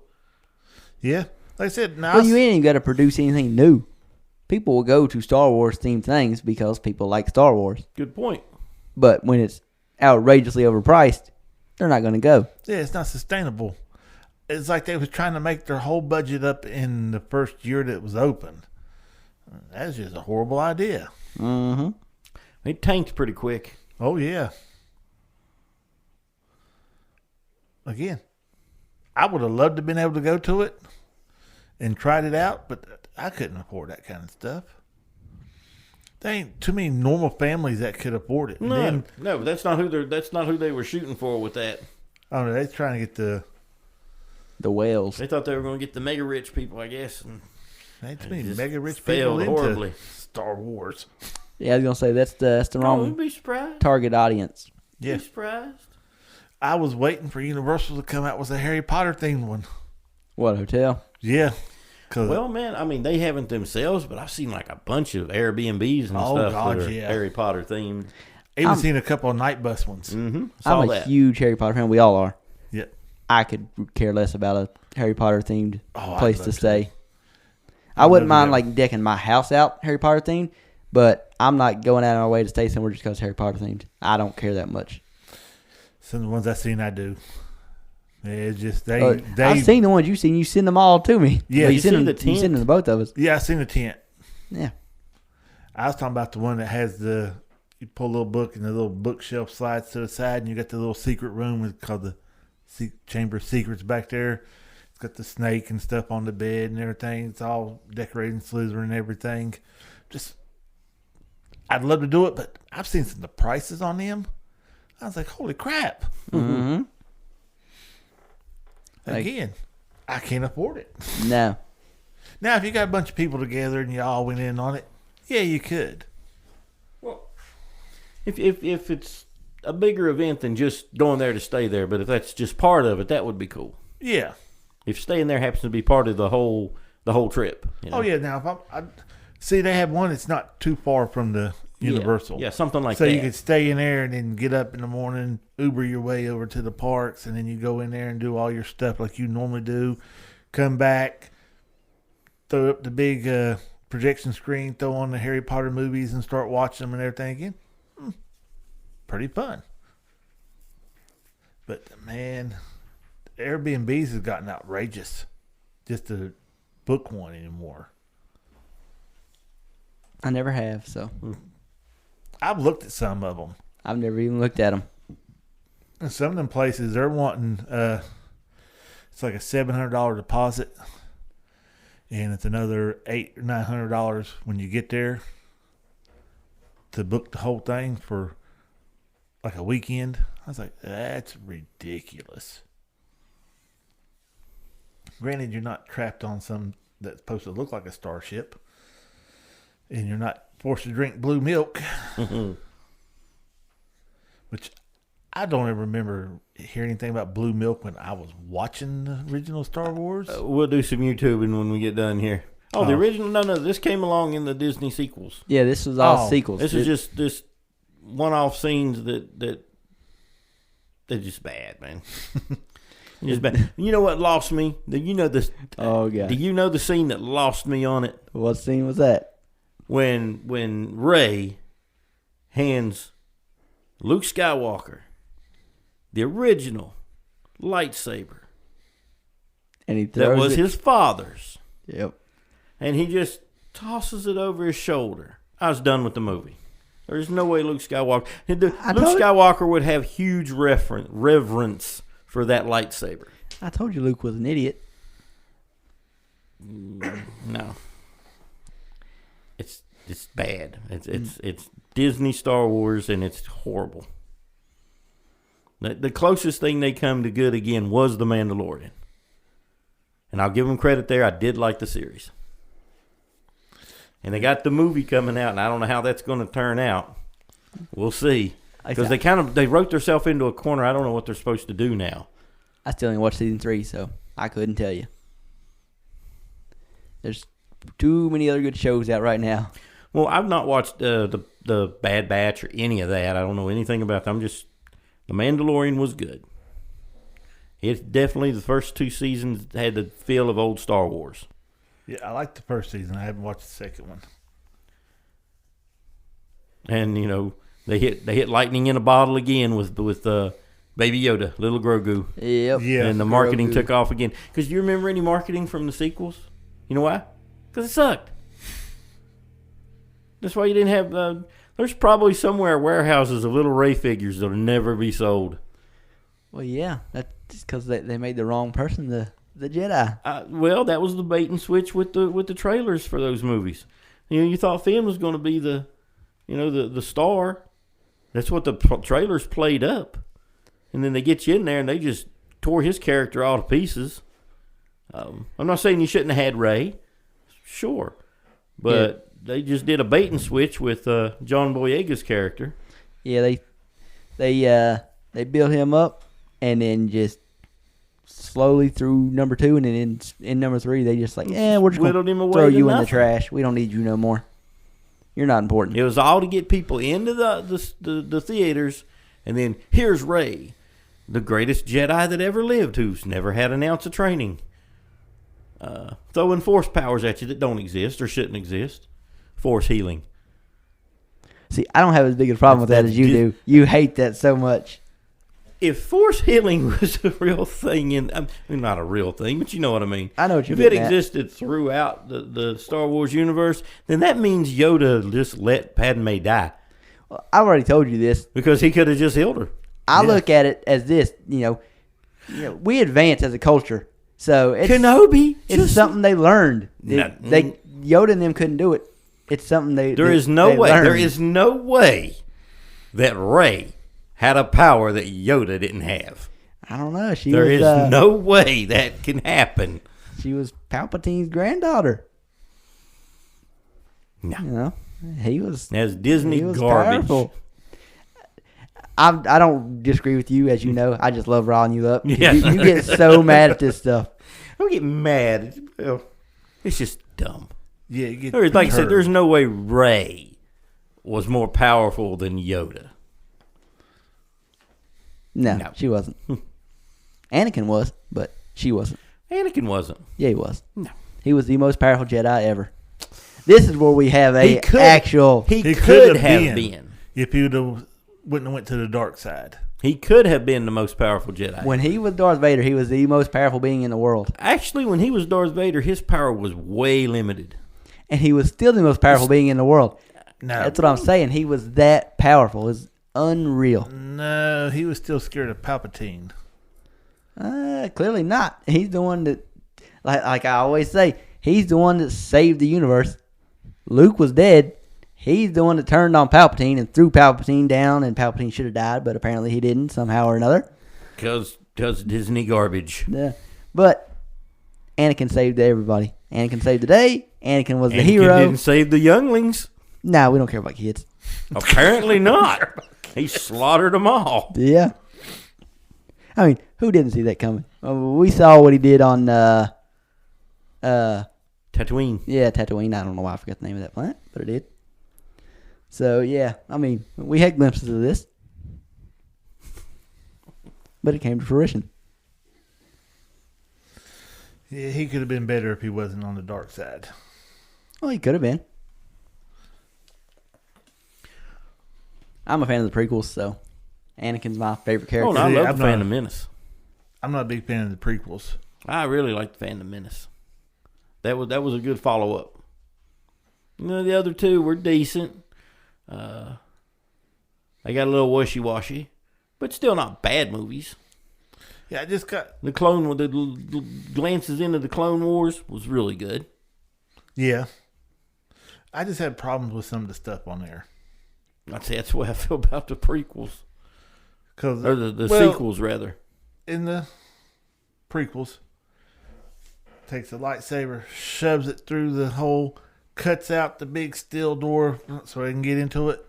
Yeah, like I said, now Well, you ain't even got to produce anything new. People will go to Star Wars themed things because people like Star Wars. Good point. But when it's outrageously overpriced, they're not going to go. yeah, it's not sustainable. It's like they was trying to make their whole budget up in the first year that it was open. That's just a horrible idea. Mm-hmm. It tanked pretty quick. Oh, yeah. Again, I would have loved to have been able to go to it and tried it out, but I couldn't afford that kind of stuff. There ain't too many normal families that could afford it. And then, No, that's not who they were shooting for with that. I don't know, they're trying to get the The whales. They thought they were going to get the mega rich people, I guess. And there ain't too many just mega rich failed people into horribly. Star Wars. Yeah, I was going to say that's the Oh, wrong you'd be surprised. target audience. Yeah. Be surprised. I was waiting for Universal to come out with a Harry Potter themed one. What, hotel? Yeah. 'Cause Well, man, I mean, they haven't themselves, but I've seen like a bunch of Airbnbs and Oh, stuff God, that are yeah. Harry Potter themed. even I'm- seen a couple of night bus ones. Mm-hmm. Saw I'm a that. huge Harry Potter fan. We all are. Yeah. I could care less about a Harry Potter themed Oh, I'd place love to to. stay. I'd I wouldn't love to mind go. like decking my house out Harry Potter themed, but I'm not going out of my way to stay somewhere just because Harry Potter themed. I don't care that much. Some of the ones I've seen, I do. It's just they. I've seen the ones you've seen. You send them all to me. Yeah, Well, you you send see them. the You tent? send them to both of us. Yeah, I seen the tent. Yeah. I was talking about the one that has the. You pull a little book and the little bookshelf slides to the side, and you got the little secret room called the Chamber of Secrets back there. got the snake and stuff on the bed and everything. It's all decorated in Slytherin and everything. Just, I'd love to do it, but I've seen some of the prices on them. I was like, holy crap. Mm-hmm. Again, I can't afford it. No. Now, if you got a bunch of people together and you all went in on it, yeah, you could. Well, if it's a bigger event than just going there to stay there, but if that's just part of it, that would be cool. Yeah. If staying there happens to be part of the whole trip. You know? Oh, yeah. Now, if I see, they have one that's not too far from the Universal. Yeah, something like so that. So you could stay in there and then get up in the morning, Uber your way over to the parks, and then you go in there and do all your stuff like you normally do. Come back, throw up the big projection screen, throw on the Harry Potter movies, and start watching them and everything again. Pretty fun. But, man, Airbnbs has gotten outrageous just to book one anymore. I never have, so. I've looked at some of them. I've never even looked at them. And some of them places, they're wanting, it's like a $700 deposit, and it's another $800 or $900 when you get there to book the whole thing for like a weekend. I was like, that's ridiculous. Granted, you're not trapped on some that's supposed to look like a starship, and you're not forced to drink blue milk, which I don't ever remember hearing anything about blue milk when I was watching the original Star Wars. We'll do some YouTubing when we get done here. Oh, the original? No, this came along in the Disney sequels. Yeah, this was all sequels. This is just this one-off scenes that they're just bad, man. Just bad. You know what lost me? You know this. Oh, God. Do you know the scene that lost me on it? What scene was that? When Rey hands Luke Skywalker the original lightsaber And he throws that was it. his father's. Yep. And he just tosses it over his shoulder. I was done with the movie. There's no way Luke Skywalker... Luke Skywalker would have huge reverence for that lightsaber. I told you Luke was an idiot. No. It's bad. It's Disney Star Wars, and it's horrible. The closest thing they come to good again was The Mandalorian. And I'll give them credit there. I did like the series. And they got the movie coming out, and I don't know how that's going to turn out. We'll see. Because they wrote themselves into a corner. I don't know what they're supposed to do now. I still only watched season 3, so I couldn't tell you. There's too many other good shows out right now. Well, I've not watched the Bad Batch or any of that. I don't know anything about them. The Mandalorian was good. It's definitely, the first 2 seasons had the feel of old Star Wars. Yeah, I liked the first season. I haven't watched the second one. And they hit lightning in a bottle again with Baby Yoda, little Grogu. Yep. Yeah. And the marketing took off again. Because do you remember any marketing from the sequels? You know why? Because it sucked. That's why you didn't have... there's probably somewhere warehouses of little Rey figures that'll never be sold. Well, yeah. That's because they made the wrong person the Jedi. Well, that was the bait and switch with the trailers for those movies. You thought Finn was going to be the star. That's what the trailers played up. And then they get you in there and they just tore his character all to pieces. I'm not saying you shouldn't have had Rey. Sure. But they just did a bait and switch with John Boyega's character. Yeah, they built him up and then just slowly through number 2, and then in number 3 they just we're just going to throw you in the trash. We don't need you no more. You're not important. It was all to get people into the theaters, and then here's Rey, the greatest Jedi that ever lived, who's never had an ounce of training, throwing force powers at you that don't exist or shouldn't exist. Force healing. See, I don't have as big a problem with that as you do. You hate that so much. If force healing was a real thing, not a real thing, but you know what I mean. I know what you're If it getting at. existed throughout the Star Wars universe, then that means Yoda just let Padme die. Well, I've already told you this. Because he could have just healed her. I look at it as this, we advance as a culture. So it's Kenobi. It's just- something they learned. No. Yoda and them couldn't do it. It's something they. There they, is no they way. learned. There is no way that Rey had a power that Yoda didn't have. I don't know. There is no way that can happen. She was Palpatine's granddaughter. No. You know, he was. That's Disney He was garbage. powerful. I don't disagree with you, as you know. I just love riling you up. Yeah. You get so mad at this stuff. I don't get mad. Well, it's just dumb. Yeah, you get Like I said, hurt. there's no way Rey was more powerful than Yoda. No, No. she wasn't. Anakin was, but she wasn't. Anakin wasn't. Yeah, he was. No. He was the most powerful Jedi ever. This is where we have He a could- actual. He He could have been. if he wouldn't have went to the dark side. He could have been the most powerful Jedi. When he was Darth Vader, he was the most powerful being in the world, Actually, when he was Darth Vader, his power was way limited. and he was still the most powerful being in the world. No, That's what I'm saying. He was that powerful. It's unreal. No, he was still scared of Palpatine. Clearly not. He's the one that, like I always say, he's the one that saved the universe. Luke was dead. He's the one that turned on Palpatine and threw Palpatine down, and Palpatine should have died, but apparently he didn't somehow or another. Because Disney garbage. Yeah. But Anakin saved everybody. Anakin saved the day. Anakin was the Anakin hero. didn't save the younglings. Nah, we don't care about kids. Apparently not. He slaughtered them all. Yeah. I mean, who didn't see that coming? We saw what he did on, Tatooine. Tatooine. I don't know why I forgot the name of that planet, but it did. So, yeah, I mean, we had glimpses of this. But it came to fruition. Yeah, he could have been better if he wasn't on the dark side. Well, he could have been. I'm a fan of the prequels, so Anakin's my favorite character. Oh, no, I See, love I'm the not- Phantom Menace. I'm not a big fan of the prequels. I really like the Phantom Menace. That was a good follow up. You know, the other two were decent. They got a little wishy washy, but still not bad movies. Yeah, I just got. The glances into the Clone Wars was really good. Yeah. I just had problems with some of the stuff on there. I'd say that's the way I feel about the prequels. Cause, Or the well, sequels, rather. in the prequels, takes a lightsaber, shoves it through the hole, cuts out the big steel door so they can get into it.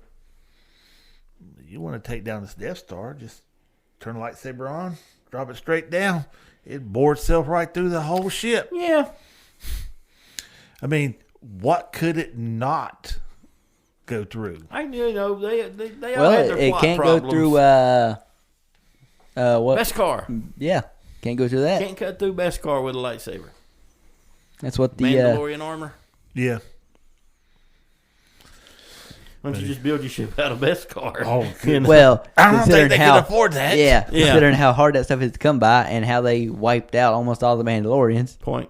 You want to take down this Death Star, just turn the lightsaber on, drop it straight down. It bore itself right through the whole ship. Yeah. I mean, what could it not go through? They all Well, had their it plot can't problems. go through, what? Beskar. Yeah, can't go through that. Can't cut through Beskar with a lightsaber. That's what the, Mandalorian armor. Yeah. Why don't you just build your ship out of Beskar? Oh, You know? well, I don't considering think they how, can afford that. Yeah, Yeah. considering how hard that stuff is to come by and how they wiped out almost all the Mandalorians. Point.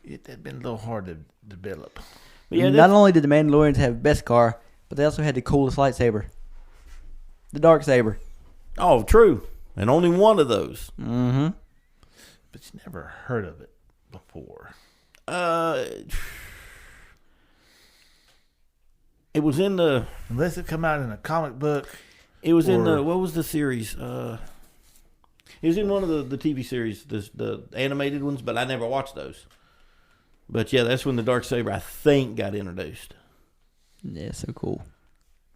It had been a little hard to develop. But yeah, Not only did the Mandalorians have Beskar, but they also had the coolest lightsaber, the dark saber. oh, true. And only one of those. Mm-hmm. But you never heard of it before. It was in the. Unless it come out in a comic book. It was in Or- the. What was the series? It was in one of the TV series, the animated ones, but I never watched those. But yeah, that's when the Darksaber, I think, got introduced. Yeah, so cool.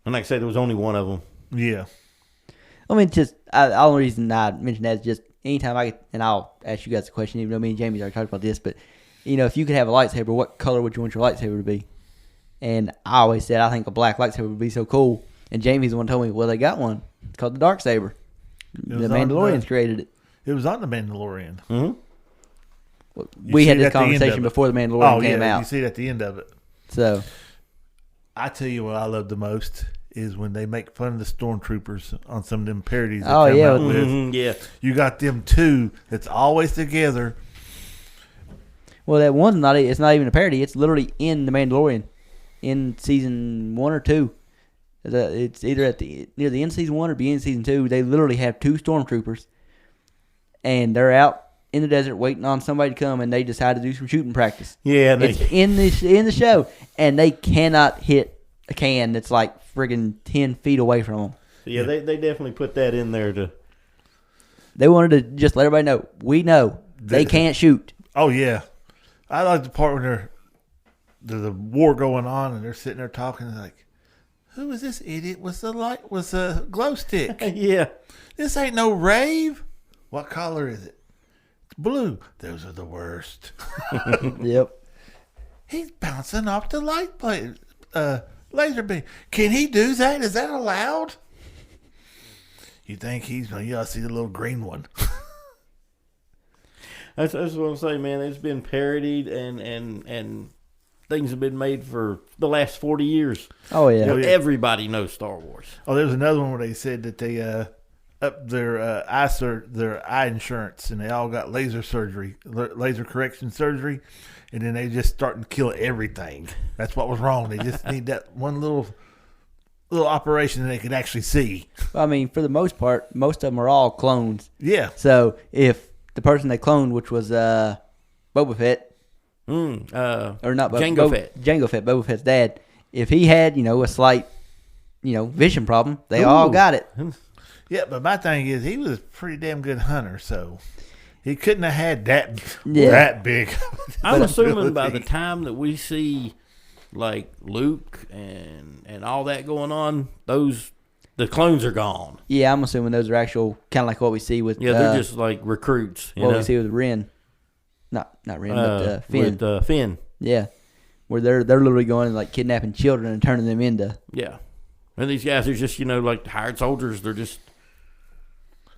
And like I said, there was only one of them. Yeah. I mean, the only reason I mentioned that is just anytime and I'll ask you guys a question, even though me and Jamie already talked about this, but, if you could have a lightsaber, what color would you want your lightsaber to be? And I always said, I think a black lightsaber would be so cool. And Jamie's the one who told me, well, they got one. It's called the Darksaber. The was on Mandalorians the- created it. It was on the Mandalorian. Mm-hmm. We see had it this at the end of conversation it. before the Mandalorian Oh, came yeah. You out. see it at the end of it. So, I tell you what I love the most is when they make fun of the stormtroopers on some of them parodies. They Oh, come yeah. out with. Mm-hmm, yeah. You got them two that's always together. well, that one's it's not even a parody. It's literally in the Mandalorian in season 1 or 2. It's either near the end of season 1 or beginning of season 2. They literally have two stormtroopers, and they're out in the desert waiting on somebody to come, and they decide to do some shooting practice. Yeah, It's in the show, and they cannot hit a can that's like friggin' 10 feet away from them. yeah, they definitely put that in there to. They wanted to just let everybody know, we know they can't shoot. Oh yeah, I like the part when there's a war going on and they're sitting there talking like, "Who is this idiot with a glow stick? Yeah, This ain't no rave. What color is it? It's blue. Those are the worst. Yep. He's bouncing off the laser beam. Can he do that? Is that allowed? You think he's? Yeah, I see the little green one. that's what I'm saying, man. It's been parodied and things have been made for the last 40 years. Oh yeah. You know, yeah. everybody knows Star Wars. Oh, there was another one where they said that they upped their eye insurance, and they all got laser correction surgery, and then they just starting to kill everything. That's what was wrong. They just need that one little operation that they could actually see. I mean, for the most part, most of them are all clones. Yeah. So if the person they cloned, which was Boba Fett, or not Jango Fett. Jango Fett, Boba Fett's dad, if he had, a slight, vision problem, they all got it. Yeah, but my thing is, he was a pretty damn good hunter, so he couldn't have had that big. I'm assuming by the time that we see like Luke and all that going on, the clones are gone. Yeah, I'm assuming those are actual, kind of like what we see with. Yeah, they're just like recruits. What we see with Ren, not Ren, but Finn. With Finn. Yeah, where they're literally going and like kidnapping children and turning them into. Yeah, and these guys are just like hired soldiers. They're just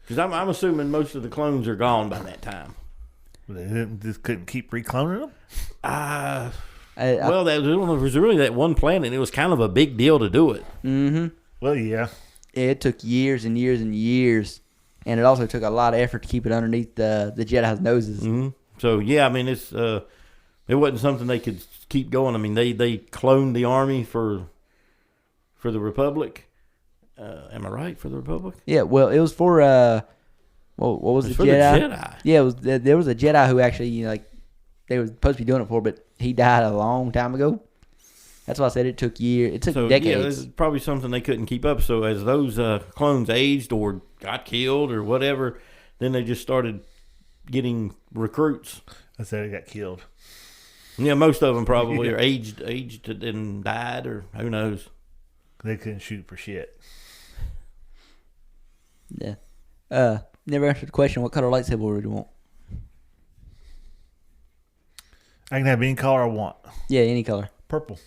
because I'm assuming most of the clones are gone by that time. They just couldn't keep recloning them. Well, there was really that one planet. It was kind of a big deal to do it. Mm-hmm. Well, yeah. It took years and years and years, and it also took a lot of effort to keep it underneath the Jedi's noses. Mm-hmm. So yeah, I mean it wasn't something they could keep going. I mean they cloned the army for the Republic. Am I right, for the Republic? Yeah, well, it was for what was it, for Jedi? the Jedi. Yeah, it was. There was a Jedi who actually they were supposed to be doing it for, but he died a long time ago. That's why I said it took years. It took decades. Yeah, this is probably something they couldn't keep up. So as those clones aged or got killed or whatever, then they just started getting recruits. I said he got killed. Yeah, most of them probably are aged and died, or who knows. They couldn't shoot for shit. Yeah. Never answered the question. What color lightsaber would you want? I can have any color I want. Yeah, any color. Purple.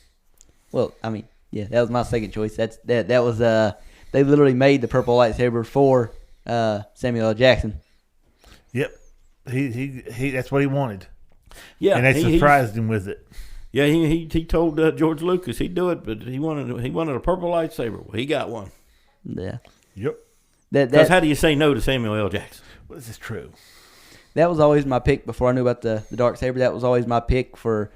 Well, I mean, yeah, that was my second choice. That was they literally made the purple lightsaber for Samuel L. Jackson. Yep. He that's what he wanted. Yeah, and they surprised him with it. Yeah, he told George Lucas he'd do it, but he wanted a purple lightsaber. Well, he got one. Yeah. Yep. Because how do you say no to Samuel L. Jackson? Well, this is true. That was always my pick before I knew about the dark saber. That was always my pick for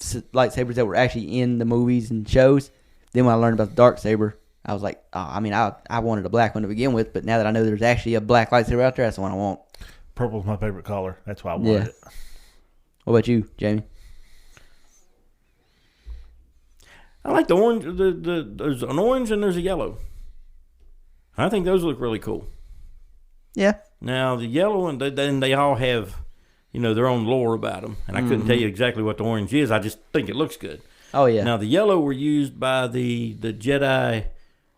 lightsabers that were actually in the movies and shows. Then when I learned about the dark saber, I was like, oh, I mean, I wanted a black one to begin with, but now that I know there's actually a black lightsaber out there, that's the one I want. Purple's my favorite color. That's why I wanted it. What about you, Jamie? I like the orange. There's an orange and there's a yellow. I think those look really cool. Yeah. Now the yellow one, then they all have, their own lore about them, and I couldn't tell you exactly what the orange is. I just think it looks good. Oh yeah. Now the yellow were used by the Jedi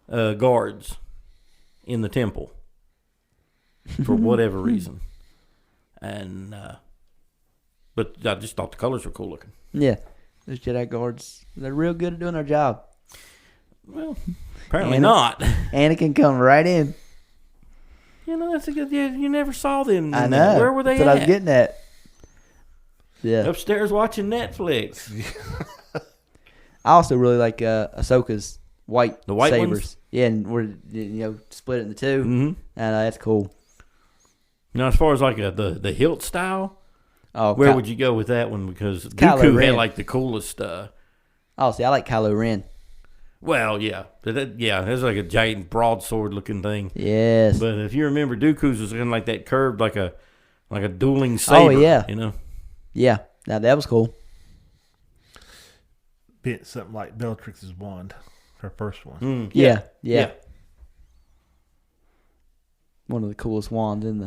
guards in the temple for whatever reason, and but I just thought the colors were cool looking. Yeah. Those Jedi guards, they're real good at doing their job. Well, apparently not. Anakin come right in. That's a good. Yeah, you never saw them. I know. Where were they That's what at? I was getting at. Yeah. Upstairs watching Netflix. I also really like Ahsoka's white sabers. Ones? Yeah, and we're split it into two. Mm-hmm. And that's cool. Now, as far as like the hilt style, where would you go with that one? Because Dooku had like the coolest. I like Kylo Ren. Well, yeah, it's like a giant broadsword looking thing. Yes. But if you remember, Dooku's was kind of like that curved, like a like a dueling saber. Oh, yeah. You know. Yeah, now that was cool. Bit something like Bellatrix's wand, her first one. Mm, Yeah. One of the coolest wands in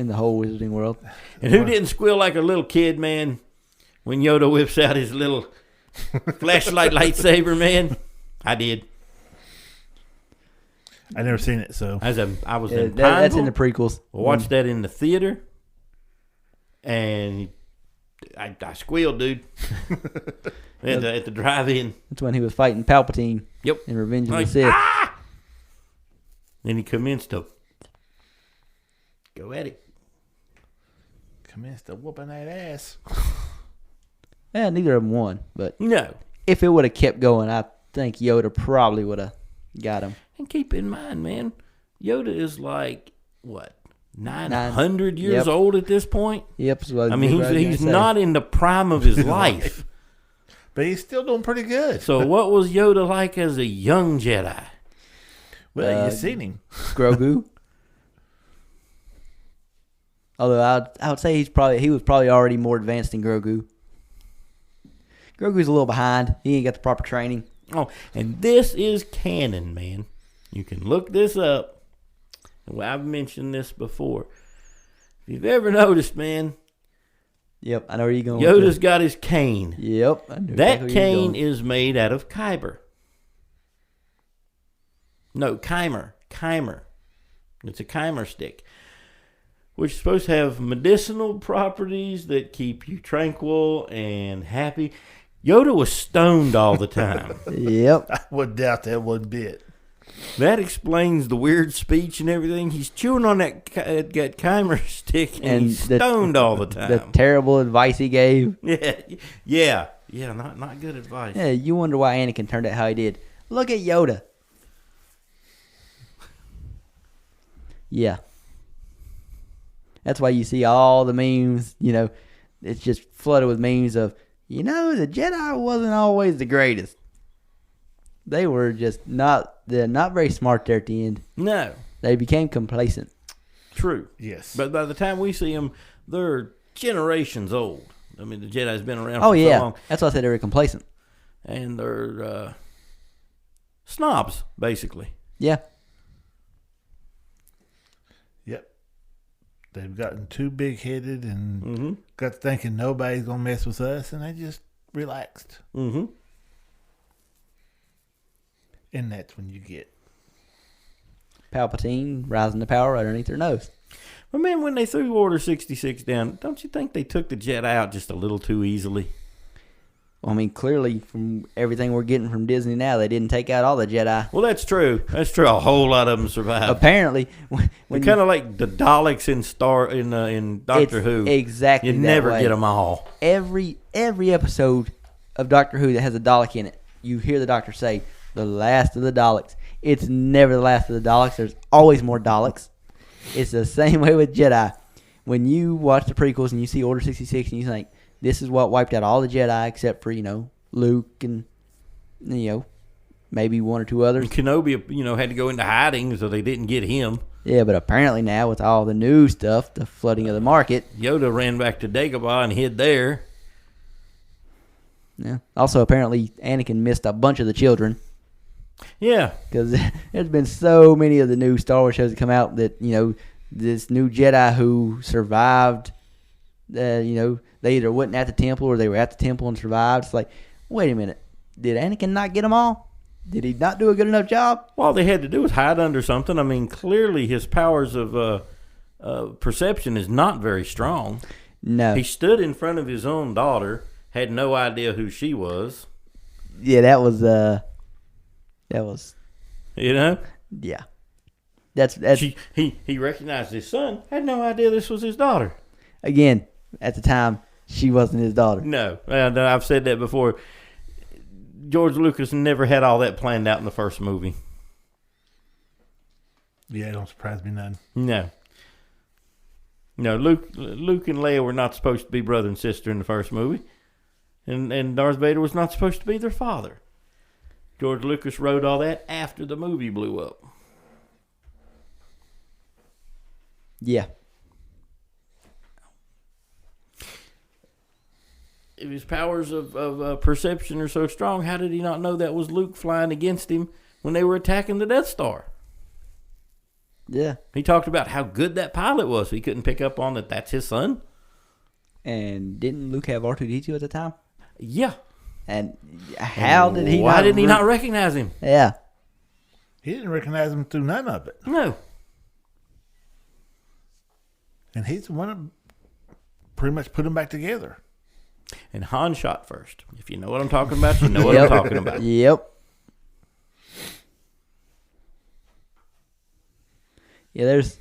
the whole Wizarding world. And who didn't squeal like a little kid, man, when Yoda whips out his little flashlight lightsaber, man? I did. I never seen it, so I was Yeah, in that's in Pineville. the prequels. I watched that in the theater, and I squealed, dude. at the drive-in. That's when he was fighting Palpatine. Yep. In Revenge of Like, the Sith. Then he commenced to go at it. commenced to whooping that ass. Yeah, neither of them won. But No. if it would have kept going, I think Yoda probably would have got him. And keep in mind, man, Yoda is like, what, 900 years Yep. old at this point? Yep. So I mean, he's not in the prime of his life. But he's still doing pretty good. So what was Yoda like as a young Jedi? Well, you seen him. Grogu. Although I would say he was probably already more advanced than Grogu. Grogu's a little behind. He ain't got the proper training. Oh, and this is canon, man. You can look this up. I've mentioned this before. If you've ever noticed, man, Yep, I know where you're going. with Yoda's this. got his cane. Yep. I knew That exactly where you're cane going. is made out of kyber. No, chimer. Chimer. It's a chimer stick, which is supposed to have medicinal properties that keep you tranquil and happy. Yoda was stoned all the time. Yep. I would doubt that one bit. That explains the weird speech and everything. He's chewing on that chimer stick and he's stoned all the time. The terrible advice he gave. Yeah. Not good advice. Yeah, you wonder why Anakin turned out how he did. Look at Yoda. Yeah. That's why you see all the memes, it's just flooded with memes of, the Jedi wasn't always the greatest. They were just they're not very smart there at the end. No, They became complacent. true. Yes. But by the time we see them, they're generations old. I mean, the Jedi's been around Oh, for yeah. so long. That's why I said they were complacent. And they're snobs, basically. Yeah. Yep. They've gotten too big-headed and Mm-hmm. got to thinking nobody's going to mess with us, and they just relaxed. Mm-hmm. And that's when you get... Palpatine rising to power right underneath their nose. But, man, when they threw Order 66 down, don't you think they took the Jedi out just a little too easily? Well, I mean, clearly, from everything we're getting from Disney now, they didn't take out all the Jedi. Well, that's true. That's true. A whole lot of them survived. Apparently, They're when kind of like the Daleks in Doctor it's Who. exactly You that never way. get them all. Every episode of Doctor Who that has a Dalek in it, you hear the Doctor say, "The last of the Daleks." It's never the last of the Daleks. There's always more Daleks. It's the same way with Jedi. When you watch the prequels and you see Order 66 and you think, this is what wiped out all the Jedi except for, Luke and, maybe one or two others. And Kenobi, had to go into hiding so they didn't get him. Yeah, but apparently now with all the new stuff, the flooding of the market. Yoda ran back to Dagobah and hid there. Yeah. Also, apparently, Anakin missed a bunch of the children. Yeah. Because there's been so many of the new Star Wars shows that come out that, this new Jedi who survived, they either wasn't at the temple or they were at the temple and survived. It's like, wait a minute. Did Anakin not get them all? Did he not do a good enough job? All they had to do was hide under something. I mean, clearly his powers of perception is not very strong. No. He stood in front of his own daughter, had no idea who she was. Yeah, that was, yeah. That's He recognized his son, had no idea this was his daughter. again, at the time, she wasn't his daughter. No, I've said that before. George Lucas never had all that planned out in the first movie. Yeah, it don't surprise me none. No, Luke and Leia were not supposed to be brother and sister in the first movie, and Darth Vader was not supposed to be their father. George Lucas wrote all that after the movie blew up. Yeah. if his powers of perception are so strong, how did he not know that was Luke flying against him when they were attacking the Death Star? Yeah. He talked about how good that pilot was. He couldn't pick up on that that's his son. And didn't Luke have R2-D2 at the time? Yeah. And how did he? Why didn't he not recognize him? Yeah. He didn't recognize him through none of it. No. And he's the one that pretty much put them back together. And Han shot first. If you know what I'm talking about, you know what I'm talking about. Yep. Yeah, there's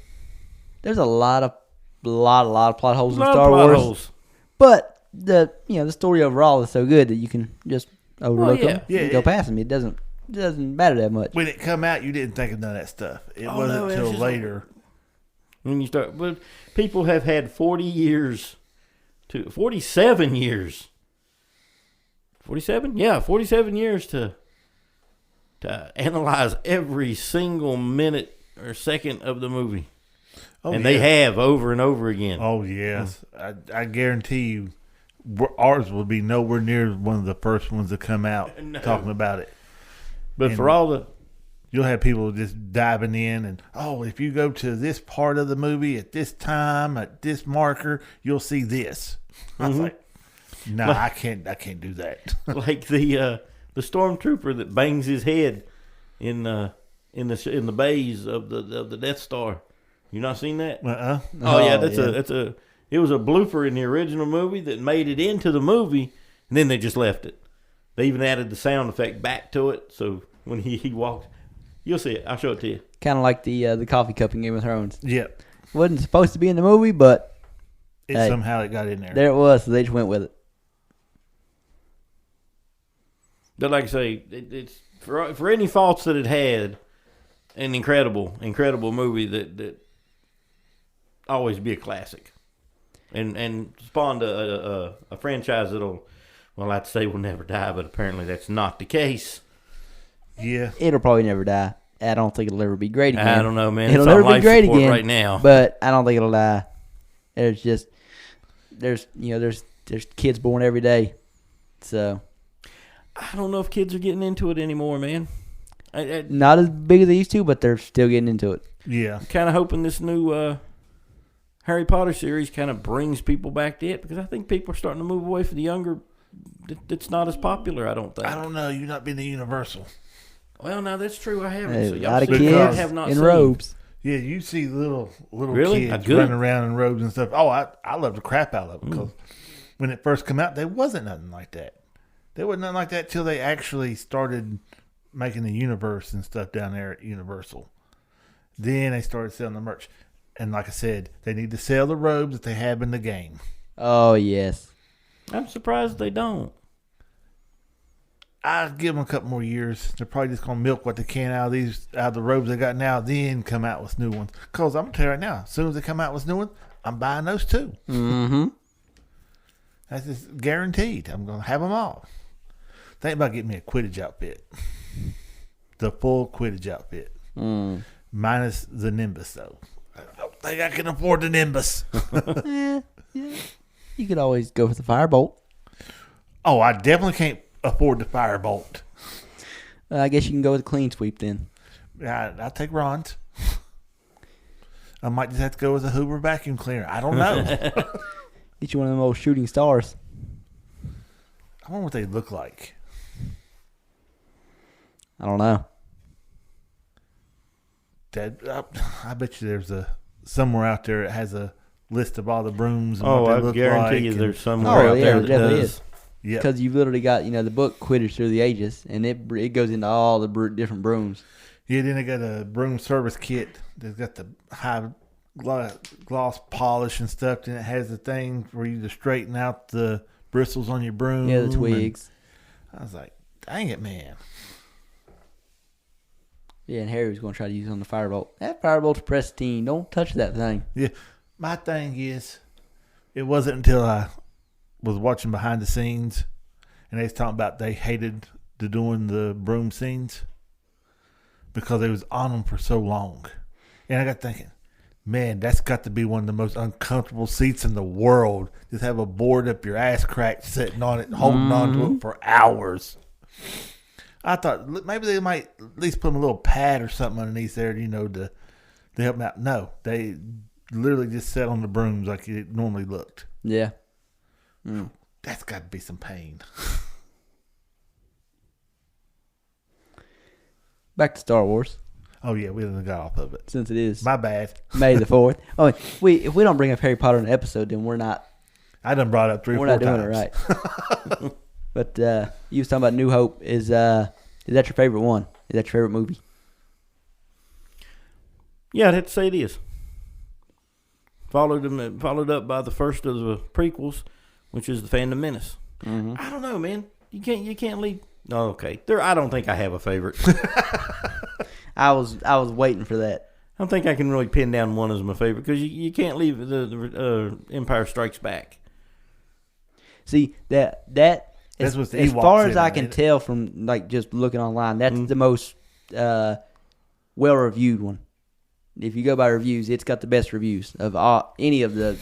a lot of plot holes in Star Wars. But the story overall is so good that you can just overlook them. Yeah, and go past them. It doesn't matter that much. When it come out, you didn't think of none of that stuff. It wasn't until later. When you start, but people have had 47 years. 47? Yeah, 47 years to analyze every single minute or second of the movie. Oh, and they have over and over again. Oh, yes. I guarantee you ours will be nowhere near one of the first ones to come out talking about it. But for all the... You'll have people just diving in and, if you go to this part of the movie at this time, at this marker, you'll see this. I was like, no, I can't do that. Like the stormtrooper that bangs his head in the bays of the Death Star. You not seen that? Oh yeah, it was a blooper in the original movie that made it into the movie, and then they just left it. They even added the sound effect back to it, so when he walked, you'll see it. I'll show it to you. Kind of like the coffee cup in Game of Thrones. Yep. Wasn't supposed to be in the movie, but somehow it got in there. There it was, so they just went with it. But like I say, it's for any faults that it had, an incredible movie that always be a classic, and spawned a franchise that'll, well, I'd say will never die, but apparently that's not the case. Yeah, it'll probably never die. I don't think it'll ever be great again. I don't know, man. It'll never be great again right now, but I don't think it'll die. There's kids born every day, so I don't know if kids are getting into it anymore, man. Not as big as they used to, but they're still getting into it. Yeah, kind of hoping this new Harry Potter series kind of brings people back to it, because I think people are starting to move away from the younger. It's not as popular, I don't think. I don't know. You've not been to Universal. Well, no, that's true. I haven't. A So lot of kids kids in robes. Yeah, you see little really? kids running around in robes and stuff. Oh, I love the crap out of them, because when it first came out, there wasn't nothing like that. There wasn't nothing like that till they actually started making the universe and stuff down there at Universal. Then they started selling the merch. And like I said, they need to sell the robes that they have in the game. Oh, yes. I'm surprised they don't. I'd give them a couple more years. They're probably just going to milk what they can out of the robes they got now, then come out with new ones. Because I'm going to tell you right now, as soon as they come out with new ones, I'm buying those too. Mm-hmm. That's just guaranteed. I'm going to have them all. Think about getting me a Quidditch outfit. The full Quidditch outfit. Minus the Nimbus, though. I don't think I can afford the Nimbus. Yeah. You could always go for the Firebolt. Oh, I definitely can't afford the Firebolt. I guess you can go with the Clean Sweep then. I'll take Ron's. I might just have to go with a Hoover vacuum cleaner. I don't know. Get you one of them old shooting stars. I wonder what they look like. I don't know. I bet you there's somewhere out there that has a list of all the brooms and what they I look guarantee like. you there's somewhere out there that does. Yeah, because you've literally got the book Quidditch Through the Ages, and it goes into all the different brooms. Yeah, then they got a broom service kit that's got the high gloss polish and stuff, and it has the thing for you to straighten out the bristles on your broom. Yeah, the twigs. I was like, dang it, man. Yeah, and Harry was going to try to use it on the Firebolt. That Firebolt's pristine. Don't touch that thing. Yeah, my thing is, it wasn't until I was watching behind the scenes, and they was talking about they hated doing the broom scenes because they was on them for so long. And I got thinking, Man, that's got to be one of the most uncomfortable seats in the world. Just have a board up your ass crack sitting on it, holding on to it for hours. I thought maybe they might at least put a little pad or something underneath there, to help them out. No, they literally just sat on the brooms like it normally looked. Yeah. That's got to be some pain. Back to Star Wars, Oh, yeah, we done got off of it. since it is My bad. May the 4th. Oh, if we don't bring up Harry Potter in an episode, then we're not I done brought it up 3 or 4 not times. doing it right. But you was talking about New Hope. Is that your favorite one? Is that your favorite movie? Yeah, I'd have to say it is. Followed up by the first of the prequels, which is The Phantom Menace. Mm-hmm. I don't know, man. You can't leave. No, okay. I don't think I have a favorite. I was waiting for that. I don't think I can really pin down one as my favorite because you can't leave the Empire Strikes Back. See that That's what the as Ewoks far did, as I ain't can it? tell from like just looking online, that's the most well reviewed one. If you go by reviews, it's got the best reviews of any of the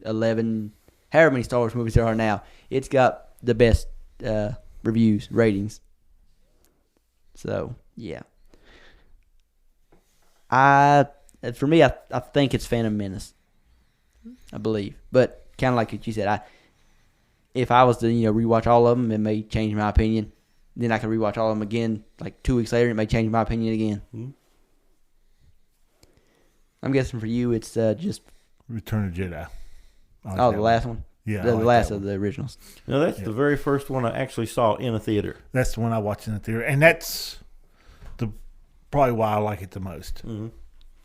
11, however many Star Wars movies there are now. It's got the best reviews, ratings. So yeah, for me, I think it's Phantom Menace. I believe, but kind of like what you said, if I was to rewatch all of them, it may change my opinion. Then I could rewatch all of them again, like 2 weeks later, it may change my opinion again. Mm-hmm. I'm guessing for you, it's just Return of the Jedi. I like the that last one. Yeah, the I like last that of one. the originals. Now that's the very first one I actually saw in a theater. That's the one I watched in the theater, and that's probably why I like it the most. Mm-hmm.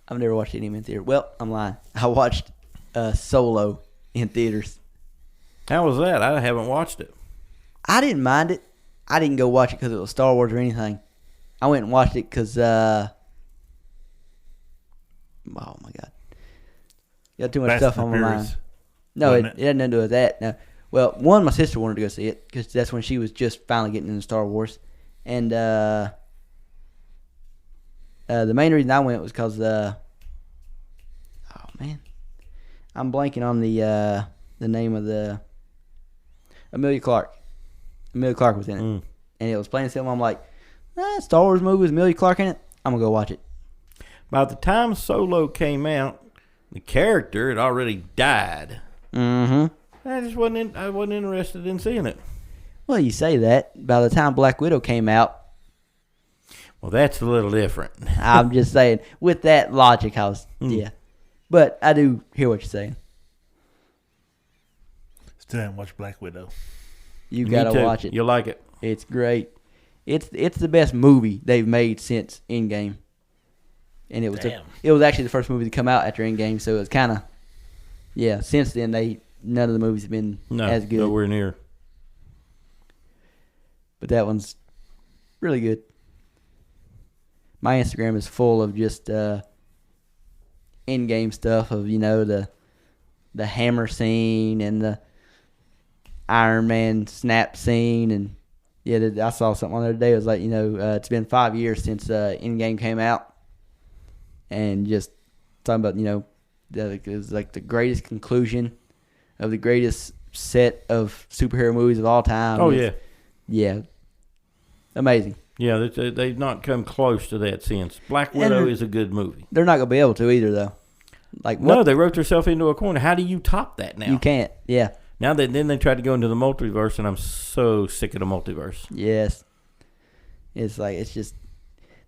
I've never watched any of them in theater. Well, I'm lying. I watched Solo in theaters. How was that? I haven't watched it. I didn't mind it. I didn't go watch it because it was Star Wars or anything. I went and watched it because, oh my God. Got too much Fast stuff and on the my Furious. mind. No, it Wasn't it? had nothing to do with that. No. Well, one, my sister wanted to go see it because that's when she was just finally getting into Star Wars. And the main reason I went was because, oh, man. I'm blanking on the name of the Amelia Clark. Amelia Clark was in it. Mm. And it was playing something. I'm like, Star Wars movie with Amelia Clark in it? I'm going to go watch it. By the time Solo came out, the character had already died. Mm-hmm. I wasn't interested in seeing it. Well, you say that. By the time Black Widow came out, Well, that's a little different. I'm just saying, with that logic, I was, yeah. But I do hear what you're saying. Still haven't watched Black Widow. You Me got to too. watch it. You'll like it. It's great. It's the best movie they've made since Endgame. And it was it was actually the first movie to come out after Endgame, so it was kind of, yeah, since then none of the movies have been as good. Nowhere near. But that one's really good. My Instagram is full of just in-game stuff of the hammer scene and the Iron Man snap scene, and I saw something on the other day. It was like it's been 5 years since Endgame came out, and just talking about it was like the greatest conclusion of the greatest set of superhero movies of all time. Oh, yeah, amazing. Yeah, they've not come close to that since. Black Widow is a good movie. They're not gonna be able to either, though. Like No, they wrote themselves into a corner. How do you top that now? You can't. Yeah. Now then they tried to go into the multiverse, and I'm so sick of the multiverse. Yes. It's just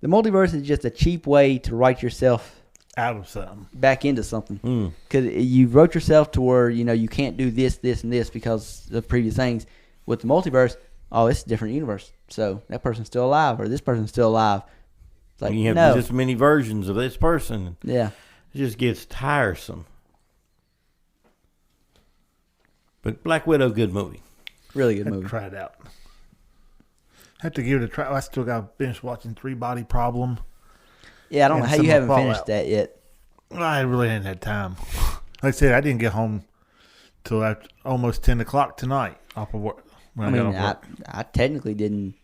the multiverse is just a cheap way to write yourself Out of something. back into something. Mm. Because you wrote yourself to where you can't do this, this, and this because of previous things. With the multiverse, it's a different universe, so that person's still alive or this person's still alive. It's like, You have no. just many versions of this person. Yeah. It just gets tiresome. But Black Widow, good movie. Really good Have movie. to try it out. Have to give it a try. I still got to finish watching Three Body Problem. Yeah, I don't know And how some you of haven't Fallout. finished that yet. I really hadn't had time. Like I said, I didn't get home till almost 10 o'clock tonight off of work. When I got off work. I technically didn't.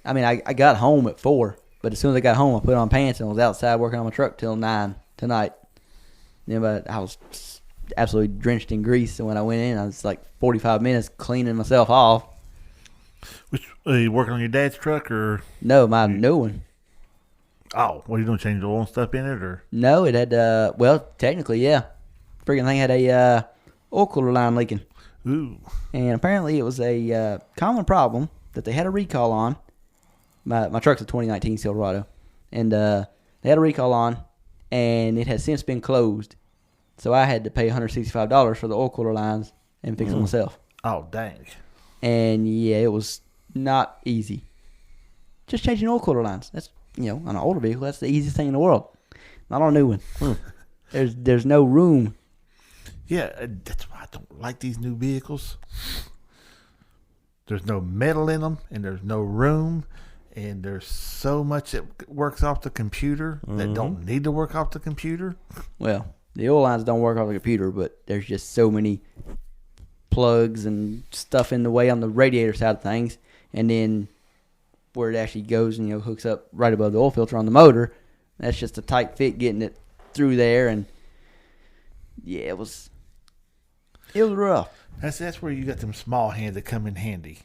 I mean, I got home at 4, but as soon as I got home, I put on pants and was outside working on my truck till 9 tonight. Then, but I was absolutely drenched in grease. So when I went in, I was like 45 minutes cleaning myself off. Which are you working on your dad's truck or? No, my new one. Oh, what are you doing? Change the oil and stuff in it or? No, it had. Well, technically, yeah. Freaking thing had a oil cooler line leaking, Ooh. and apparently it was a common problem that they had a recall on. My truck's a 2019 Silverado, and they had a recall on, and it has since been closed. So I had to pay $165 for the oil cooler lines and fix them myself. Oh, dang. And yeah, it was not easy. Just changing oil cooler lines. That's, on an older vehicle, that's the easiest thing in the world. Not on a new one. There's no room. Yeah, that's why I don't like these new vehicles. There's no metal in them, and there's no room, and there's so much that works off the computer that don't need to work off the computer. Well, the oil lines don't work off the computer, but there's just so many plugs and stuff in the way on the radiator side of things, and then where it actually goes and hooks up right above the oil filter on the motor, that's just a tight fit getting it through there, and yeah, it was rough. That's where you got them small hands that come in handy.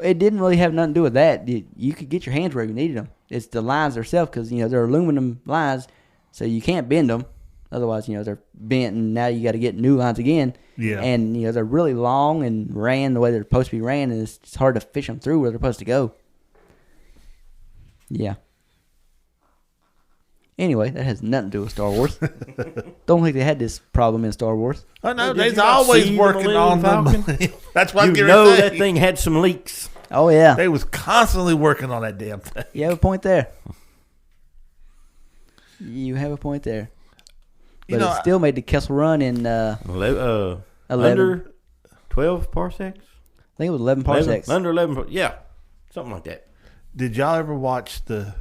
It didn't really have nothing to do with that. You could get your hands where you needed them. It's the lines themselves, because they're aluminum lines, so you can't bend them. Otherwise, they're bent, and now you got to get new lines again. Yeah. And they're really long and ran the way they're supposed to be ran, and it's hard to fish them through where they're supposed to go. Yeah. Anyway, that has nothing to do with Star Wars. Don't think they had this problem in Star Wars. Oh no, Did they's you not always see the working on Millennium them. That's what I'm You getting know to say. that thing had some leaks. Oh yeah, They was constantly working on that damn thing. you have a point there. You have a point there. But it still made the Kessel Run in 11. Under 12 parsecs? I think it was 11 parsecs. Under 11, yeah, something like that. Did y'all ever watch the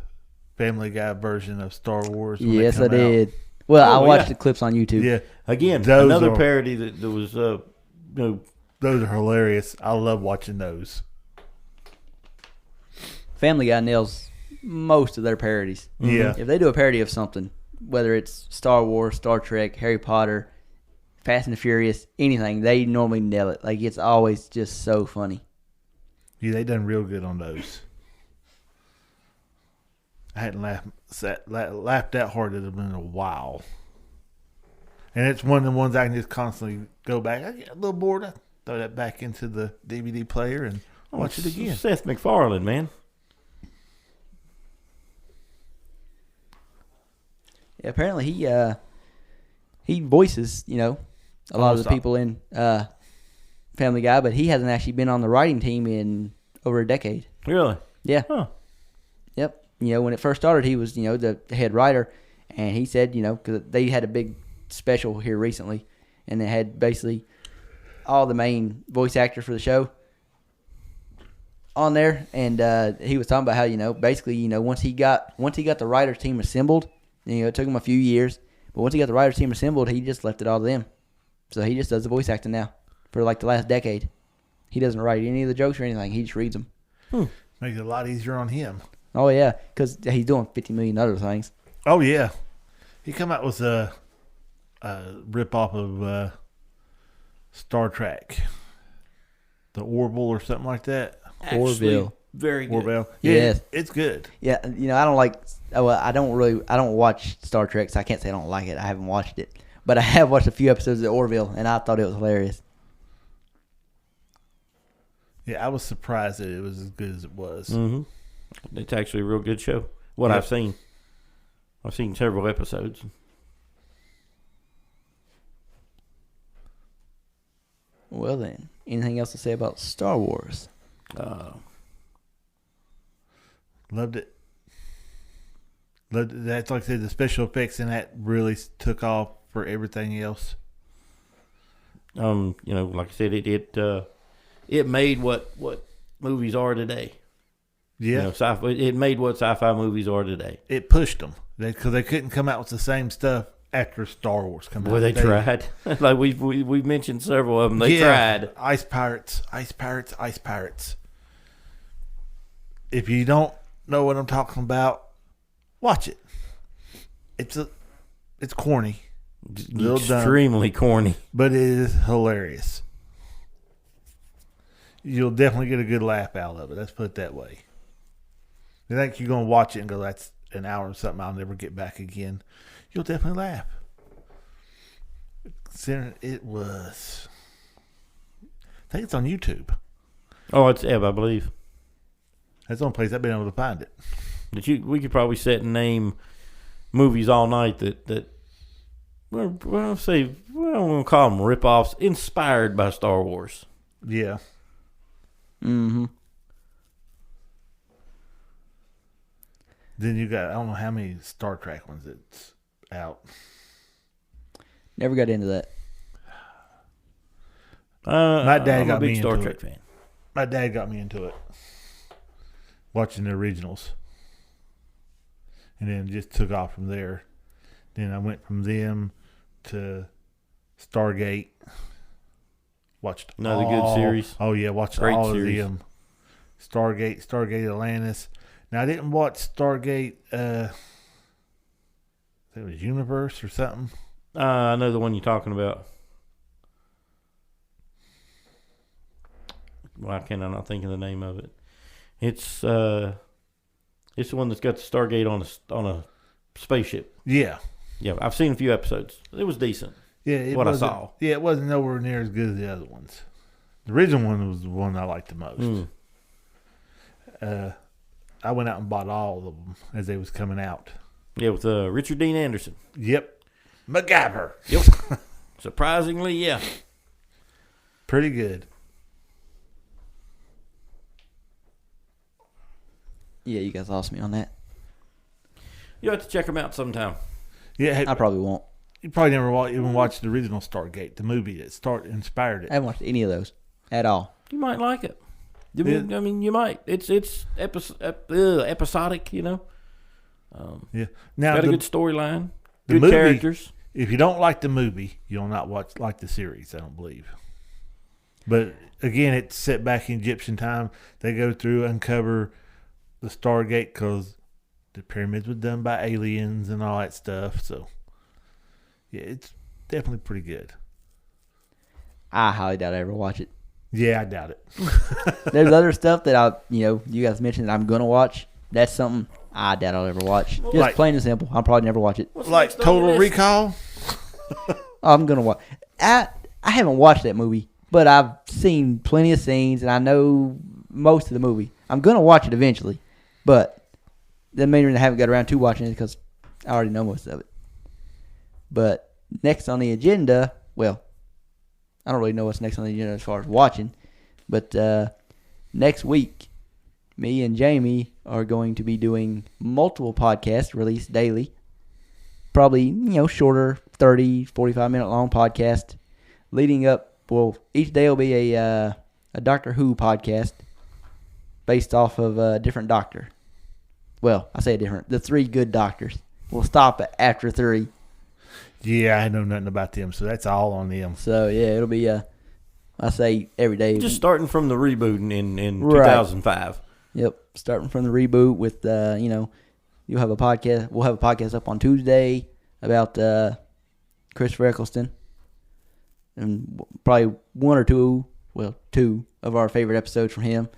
Family Guy version of Star Wars? when they Yes, come I out? did. Well, I Oh, watched yeah. the clips on YouTube. Yeah, Again, Those another are- parody that was, those are hilarious. I love watching those. Family Guy nails most of their parodies. Yeah. If they do a parody of something, whether it's Star Wars, Star Trek, Harry Potter, Fast and the Furious, anything, they normally nail it. Like, it's always just so funny. Yeah, they done real good on those. I hadn't laughed that hard in a while. And it's one of the ones I can just constantly go back. I get a little bored. I throw that back into the DVD player and watch it again. Seth MacFarlane, man. Yeah, apparently he voices, a lot of the people in Family Guy, but he hasn't actually been on the writing team in over a decade. Really? Yeah. Huh. Yep. When it first started, he was, the head writer, and he said, because they had a big special here recently, and they had basically all the main voice actors for the show on there, and he was talking about how, basically, once he got the writers team assembled, it took him a few years, but once he got the writers team assembled, he just left it all to them. So he just does the voice acting now for like the last decade. He doesn't write any of the jokes or anything. He just reads them. Makes it a lot easier on him. Oh, yeah, because he's doing 50 million other things. Oh, yeah. He come out with a rip-off of Star Trek. The Orville or something like that. Orville. Very good. Orville. Yeah, Yes. it's good. Yeah, I don't like. Well, I don't watch Star Trek, so I can't say I don't like it. I haven't watched it, but I have watched a few episodes of Orville, and I thought it was hilarious. Yeah, I was surprised that it was as good as it was. Mm-hmm. It's actually a real good show. What Yep. I've seen several episodes. Well, then, anything else to say about Star Wars? Loved it. Loved it. That's like I said, the special effects in that really took off for everything else. Like I said, it made what movies are today. Yeah, It made what sci-fi movies are today. it pushed them because they couldn't come out with the same stuff after Star Wars come out. Well, they tried. Like we've mentioned several of them. They tried. Ice pirates, ice pirates, ice pirates. If you don't know what I'm talking about, watch it. It's corny. Little dumb. Extremely corny. But it is hilarious. You'll definitely get a good laugh out of it. Let's put it that way. You think you're going to watch it and go, that's an hour or something I'll never get back again. You'll definitely laugh. Considering it was, I think it's on YouTube. Oh, it's Ebb, I believe. That's the only place I've been able to find it. But we could probably sit and name movies all night that well, I'll say, well, I'm going to call them rip-offs, inspired by Star Wars. Yeah. Mm-hmm. Then you got, I don't know how many Star Trek ones that's out. Never got into that. My dad I'm got a big me Star into Trek it. fan. My dad got me into it. Watching the originals. And then just took off from there. Then I went from them to Stargate. Watched Another good series. Oh yeah, watched Great all series. of them. Stargate Atlantis. Now I didn't watch Stargate I think it was Universe or something. I know the one you're talking about. Why can I not think of the name of it? It's the one that's got the Stargate on a spaceship. Yeah. Yeah, I've seen a few episodes. It was decent. Yeah, What I wasn't- saw. Yeah, it wasn't nowhere near as good as the other ones. The original one was the one I liked the most. I went out and bought all of them as they was coming out. Yeah, with Richard Dean Anderson. Yep. MacGyver. Yep. Surprisingly, yeah. Pretty good. Yeah, you guys lost me on that. You have to check them out sometime. Yeah, hey, I probably won't. you probably never even watched the original Stargate, the movie that inspired I it. haven't watched any of those at all. You might like it. Yeah. I mean, you might. It's episodic, you know. Yeah. Now, Got a the, good storyline, the good movie- characters. if you don't like the movie, you'll not like the series, I don't believe. But again, it's set back in Egyptian time. They go through, uncover the Stargate because the pyramids were done by aliens and all that stuff. So, yeah, it's definitely pretty good. I highly doubt I ever watch it. Yeah, I doubt it. There's other stuff that you guys mentioned that I'm gonna watch. That's something I doubt I'll ever watch. Just Like- plain and simple. I'll probably never watch it. What's Like next on your Total list? Recall. I'm gonna watch. I haven't watched that movie, but I've seen plenty of scenes and I know most of the movie. I'm gonna watch it eventually, but the main reason I haven't got around to watching it is because I already know most of it. But next on the agenda, well, I don't really know what's next on the agenda as far as watching, but next week, me and Jamie are going to be doing multiple podcasts released daily. Probably, shorter, 30, 45-minute long podcast leading up. Well, each day will be a Doctor Who podcast based off of a different doctor. Well, I say different. The 3 good doctors. We'll stop after 3. Yeah, I know nothing about them, so that's all on them. So, yeah, it'll be, I say every day. Just starting from the reboot in Right. 2005. Yep, starting from the reboot with, you'll have a podcast. We'll have a podcast up on Tuesday about Christopher Eccleston. And probably 1 or 2, well, 2 of our favorite episodes from him.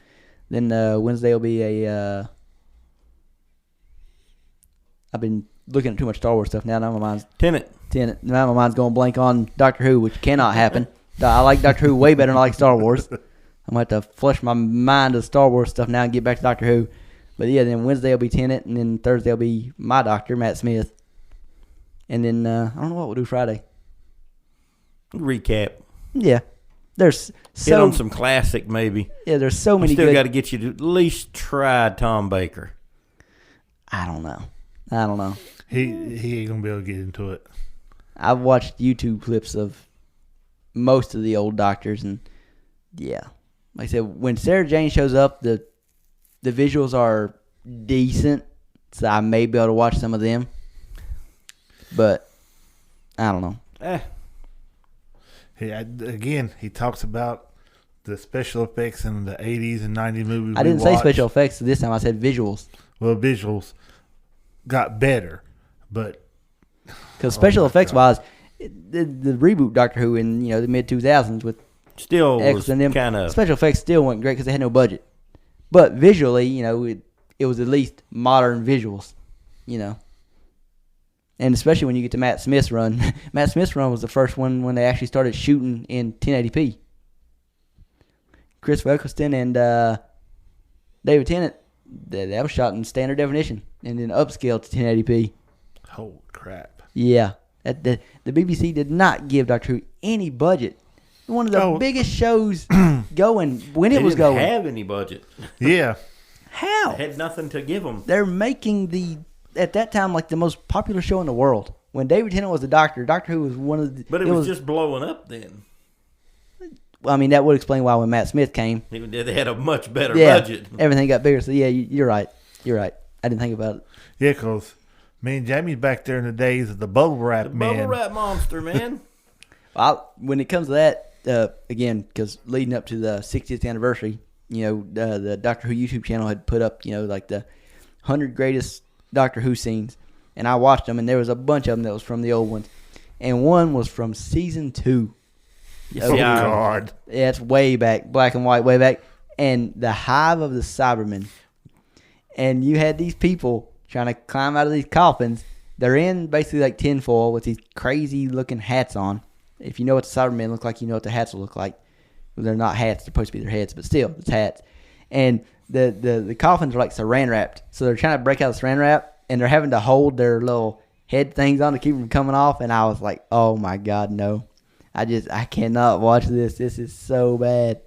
Then Wednesday will be I've been looking at too much Star Wars stuff now. Now my mind's Tenet. Now my mind's going blank on Doctor Who, which cannot happen. I like Doctor Who way better than I like Star Wars. I'm going to have to flush my mind to Star Wars stuff now and get back to Doctor Who. But yeah, then Wednesday will be Tenet, and then Thursday will be my doctor, Matt Smith. And then I don't know what we'll do Friday. Recap. Yeah, there's Hit on some classic, maybe. there's so We many still good. got to get you to at least try Tom Baker. I don't know. He ain't gonna be able to get into it. I've watched YouTube clips of most of the old doctors, and yeah, like I said, when Sarah Jane shows up, the visuals are decent, so I may be able to watch some of them. But I don't know. He talks about the special effects in the 80s and 90s movies. I didn't say special effects this time. I said visuals. Well, visuals got better, but Because special my effects God. wise, the reboot Doctor Who in the mid 2000s with Still X was and them kind of special effects still weren't great because they had no budget, but visually, it was at least modern visuals, and especially when you get to Matt Smith's run. Matt Smith's run was the first one when they actually started shooting in 1080p. Chris Eccleston and David Tennant, that was shot in standard definition and then upscaled to 1080p. Holy crap. Yeah. The BBC did not give Doctor Who any budget. One of the biggest shows going when it was going. They didn't have any budget. Yeah. How? They had nothing to give them. They're making at that time, like the most popular show in the world. When David Tennant was the Doctor Who was one of the... But it was just blowing up then. I mean, that would explain why when Matt Smith came... They had a much better budget. Everything got bigger. So, yeah, you're right. You're right. I didn't think about it. Yeah, because me and Jamie's back there in the days of the bubble wrap man. Bubble wrap monster, man. When it comes to that, again, because leading up to the 60th anniversary, the Doctor Who YouTube channel had put up, like the 100 greatest Doctor Who scenes. And I watched them, and there was a bunch of them that was from the old ones. And one was from season 2. Oh, God. Yeah, it's way back, black and white, way back. And the Hive of the Cybermen. And you had these people trying to climb out of these coffins. They're in basically like tinfoil with these crazy-looking hats on. If you know what the Cybermen look like, you know what the hats will look like. Well, they're not hats. They're supposed to be their heads, but still, it's hats. And the coffins are like saran wrapped. So they're trying to break out the saran wrap, and they're having to hold their little head things on to keep them coming off. And I was like, oh, my God, no. I cannot watch this. This is so bad.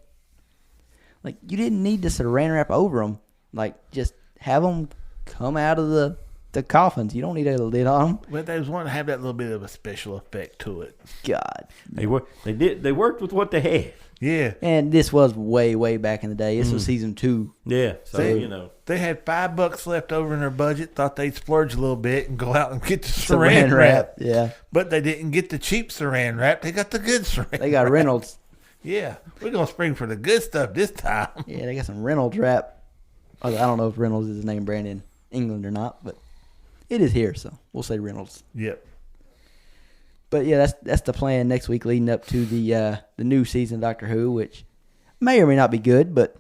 Like, you didn't need to saran wrap over them. Like, just have them come out of the coffins. You don't need a lid on them. Well, they just want to have that little bit of a special effect to it. God. They worked with what they had. Yeah. And this was way, way back in the day. This was season 2. Yeah. So, They had $5 left over in their budget, thought they'd splurge a little bit and go out and get the saran wrap. Yeah. But they didn't get the cheap saran wrap. They got the good saran They got wrap. Reynolds. Yeah. We're going to spring for the good stuff this time. Yeah, they got some Reynolds wrap. I don't know if Reynolds is a name brand in England or not, but it is here, so we'll say Reynolds. Yep. But yeah, that's the plan next week leading up to the new season of Doctor Who, which may or may not be good, but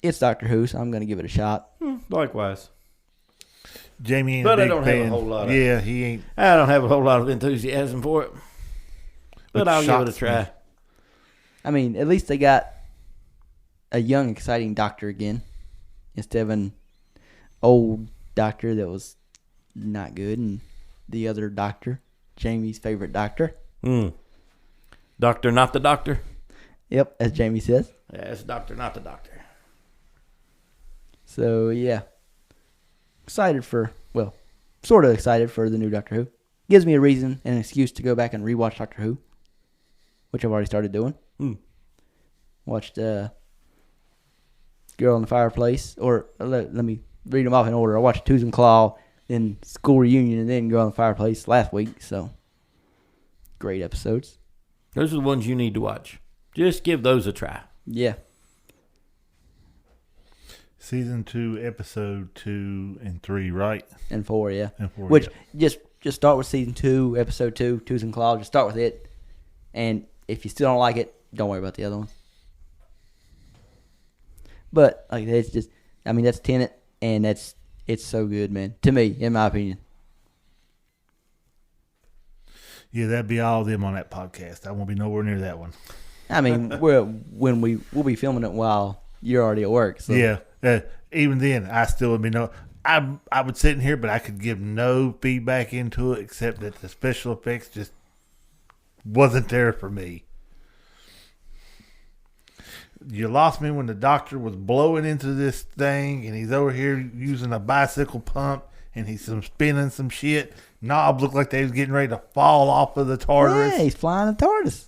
it's Doctor Who, so I'm going to give it a shot. Likewise. Jamie ain't But a I big don't fan. have a whole lot of Yeah, he ain't. I don't have a whole lot of enthusiasm for it. But I'll give it a try. Me. I mean, at least they got a young, exciting Doctor again instead of an old Doctor that was not good, and the other Doctor, Jamie's favorite Doctor. Doctor, not the doctor. Yep, as Jamie says. Yeah, it's doctor, not the doctor. So, yeah. Excited for, well, sort of excited for the new Doctor Who. Gives me a reason and an excuse to go back and rewatch Doctor Who, which I've already started doing. Watched Girl in the Fireplace, or let me read them off in order. I watched Tooth and Claw, then School Reunion, and then Girl in the Fireplace last week, so great episodes. Those are the ones you need to watch. Just give those a try. Yeah. Season 2, episode 2 and 3, right? And 4, yeah. And 4, Which, yeah. just start with season 2, episode 2, Tooth and Claw. Just start with it. And if you still don't like it, don't worry about the other ones. But, like, it's just, I mean, that's Tenet, and it's so good, man. To me, in my opinion. Yeah, that'd be all of them on that podcast. I won't be nowhere near that one. I mean, we'll be filming it while you're already at work. So. Yeah. Even then, I still would be I would sit in here, but I could give no feedback into it except that the special effects just wasn't there for me. You lost me when the doctor was blowing into this thing, and he's over here using a bicycle pump, and he's spinning some shit. Knob looked like they was getting ready to fall off of the TARDIS. Yeah, he's flying the TARDIS.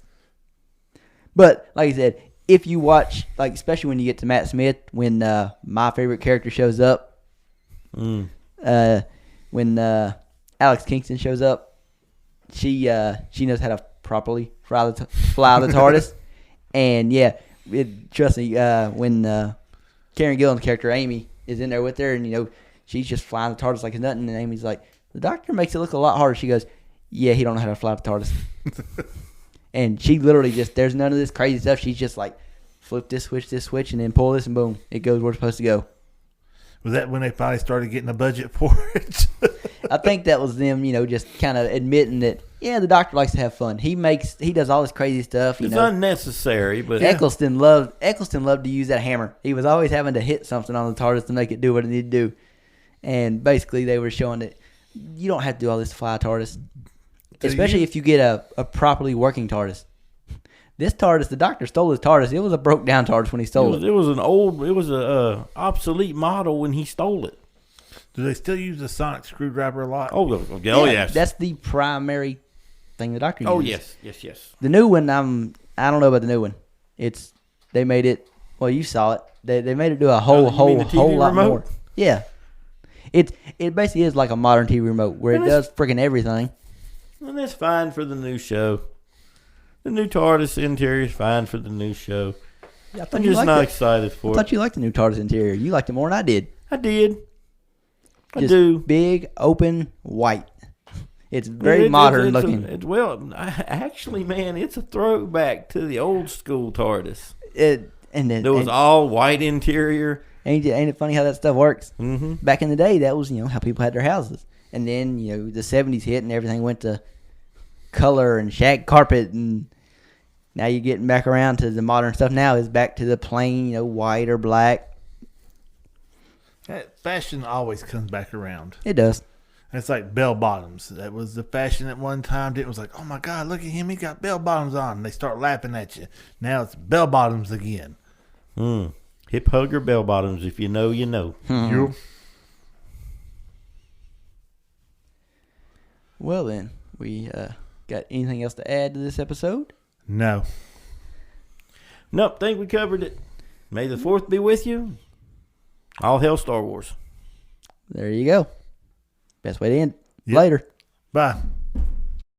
But, like I said, if you watch, like, especially when you get to Matt Smith, when my favorite character shows up, when Alex Kingston shows up, she knows how to properly fly the TARDIS. And, yeah, trust me, when Karen Gillan's character, Amy, is in there with her, and, she's just flying the TARDIS like it's nothing, and Amy's like, the doctor makes it look a lot harder. She goes, Yeah, he don't know how to fly the TARDIS. And she literally just, there's none of this crazy stuff. She's just like, flip this switch, and then pull this, and boom, it goes where it's supposed to go. Was that when they finally started getting a budget for it? I think that was them, just kind of admitting that, yeah, the Doctor likes to have fun. He does all this crazy stuff. It's unnecessary, but Eccleston loved to use that hammer. He was always having to hit something on the TARDIS to make it do what it needed to do. And basically, they were showing that you don't have to do all this to fly a TARDIS, especially if you get a properly working TARDIS. This TARDIS, the Doctor stole his TARDIS. It was a broke down TARDIS when he stole it. It was a obsolete model when he stole it. Do they still use the sonic screwdriver a lot? Oh yes. That's the primary thing the Doctor uses. Oh yes. The new one, I don't know about the new one. They made it. Well, you saw it. They made it do a whole lot remote? more. Yeah. It basically is like a modern TV remote where it does freaking everything. And that's fine for the new show. The new TARDIS interior is fine for the new show. I'm just not excited for it. I thought you liked the new TARDIS interior. You liked it more than I did. I did. I Just do. Big, open, white. It's very modern looking. Actually, man, it's a throwback to the old school TARDIS. It was all white interior. Ain't it funny how that stuff works? Mm-hmm. Back in the day, that was how people had their houses. And then the 70s hit and everything went to color and shag carpet, and now you're getting back around to the modern stuff. Now is back to the plain, white or black. That fashion always comes back around. It does. It's like bell bottoms. That was the fashion at one time. It was like, oh my God, look at him. He got bell bottoms on. And they start laughing at you. Now it's bell bottoms again. Hip hugger bell bottoms. If you know, you know. Yep. Well then, we got anything else to add to this episode? No. Nope, think we covered it. May the 4th be with you. All hail Star Wars. There you go. Best way to end. Yep. Later. Bye.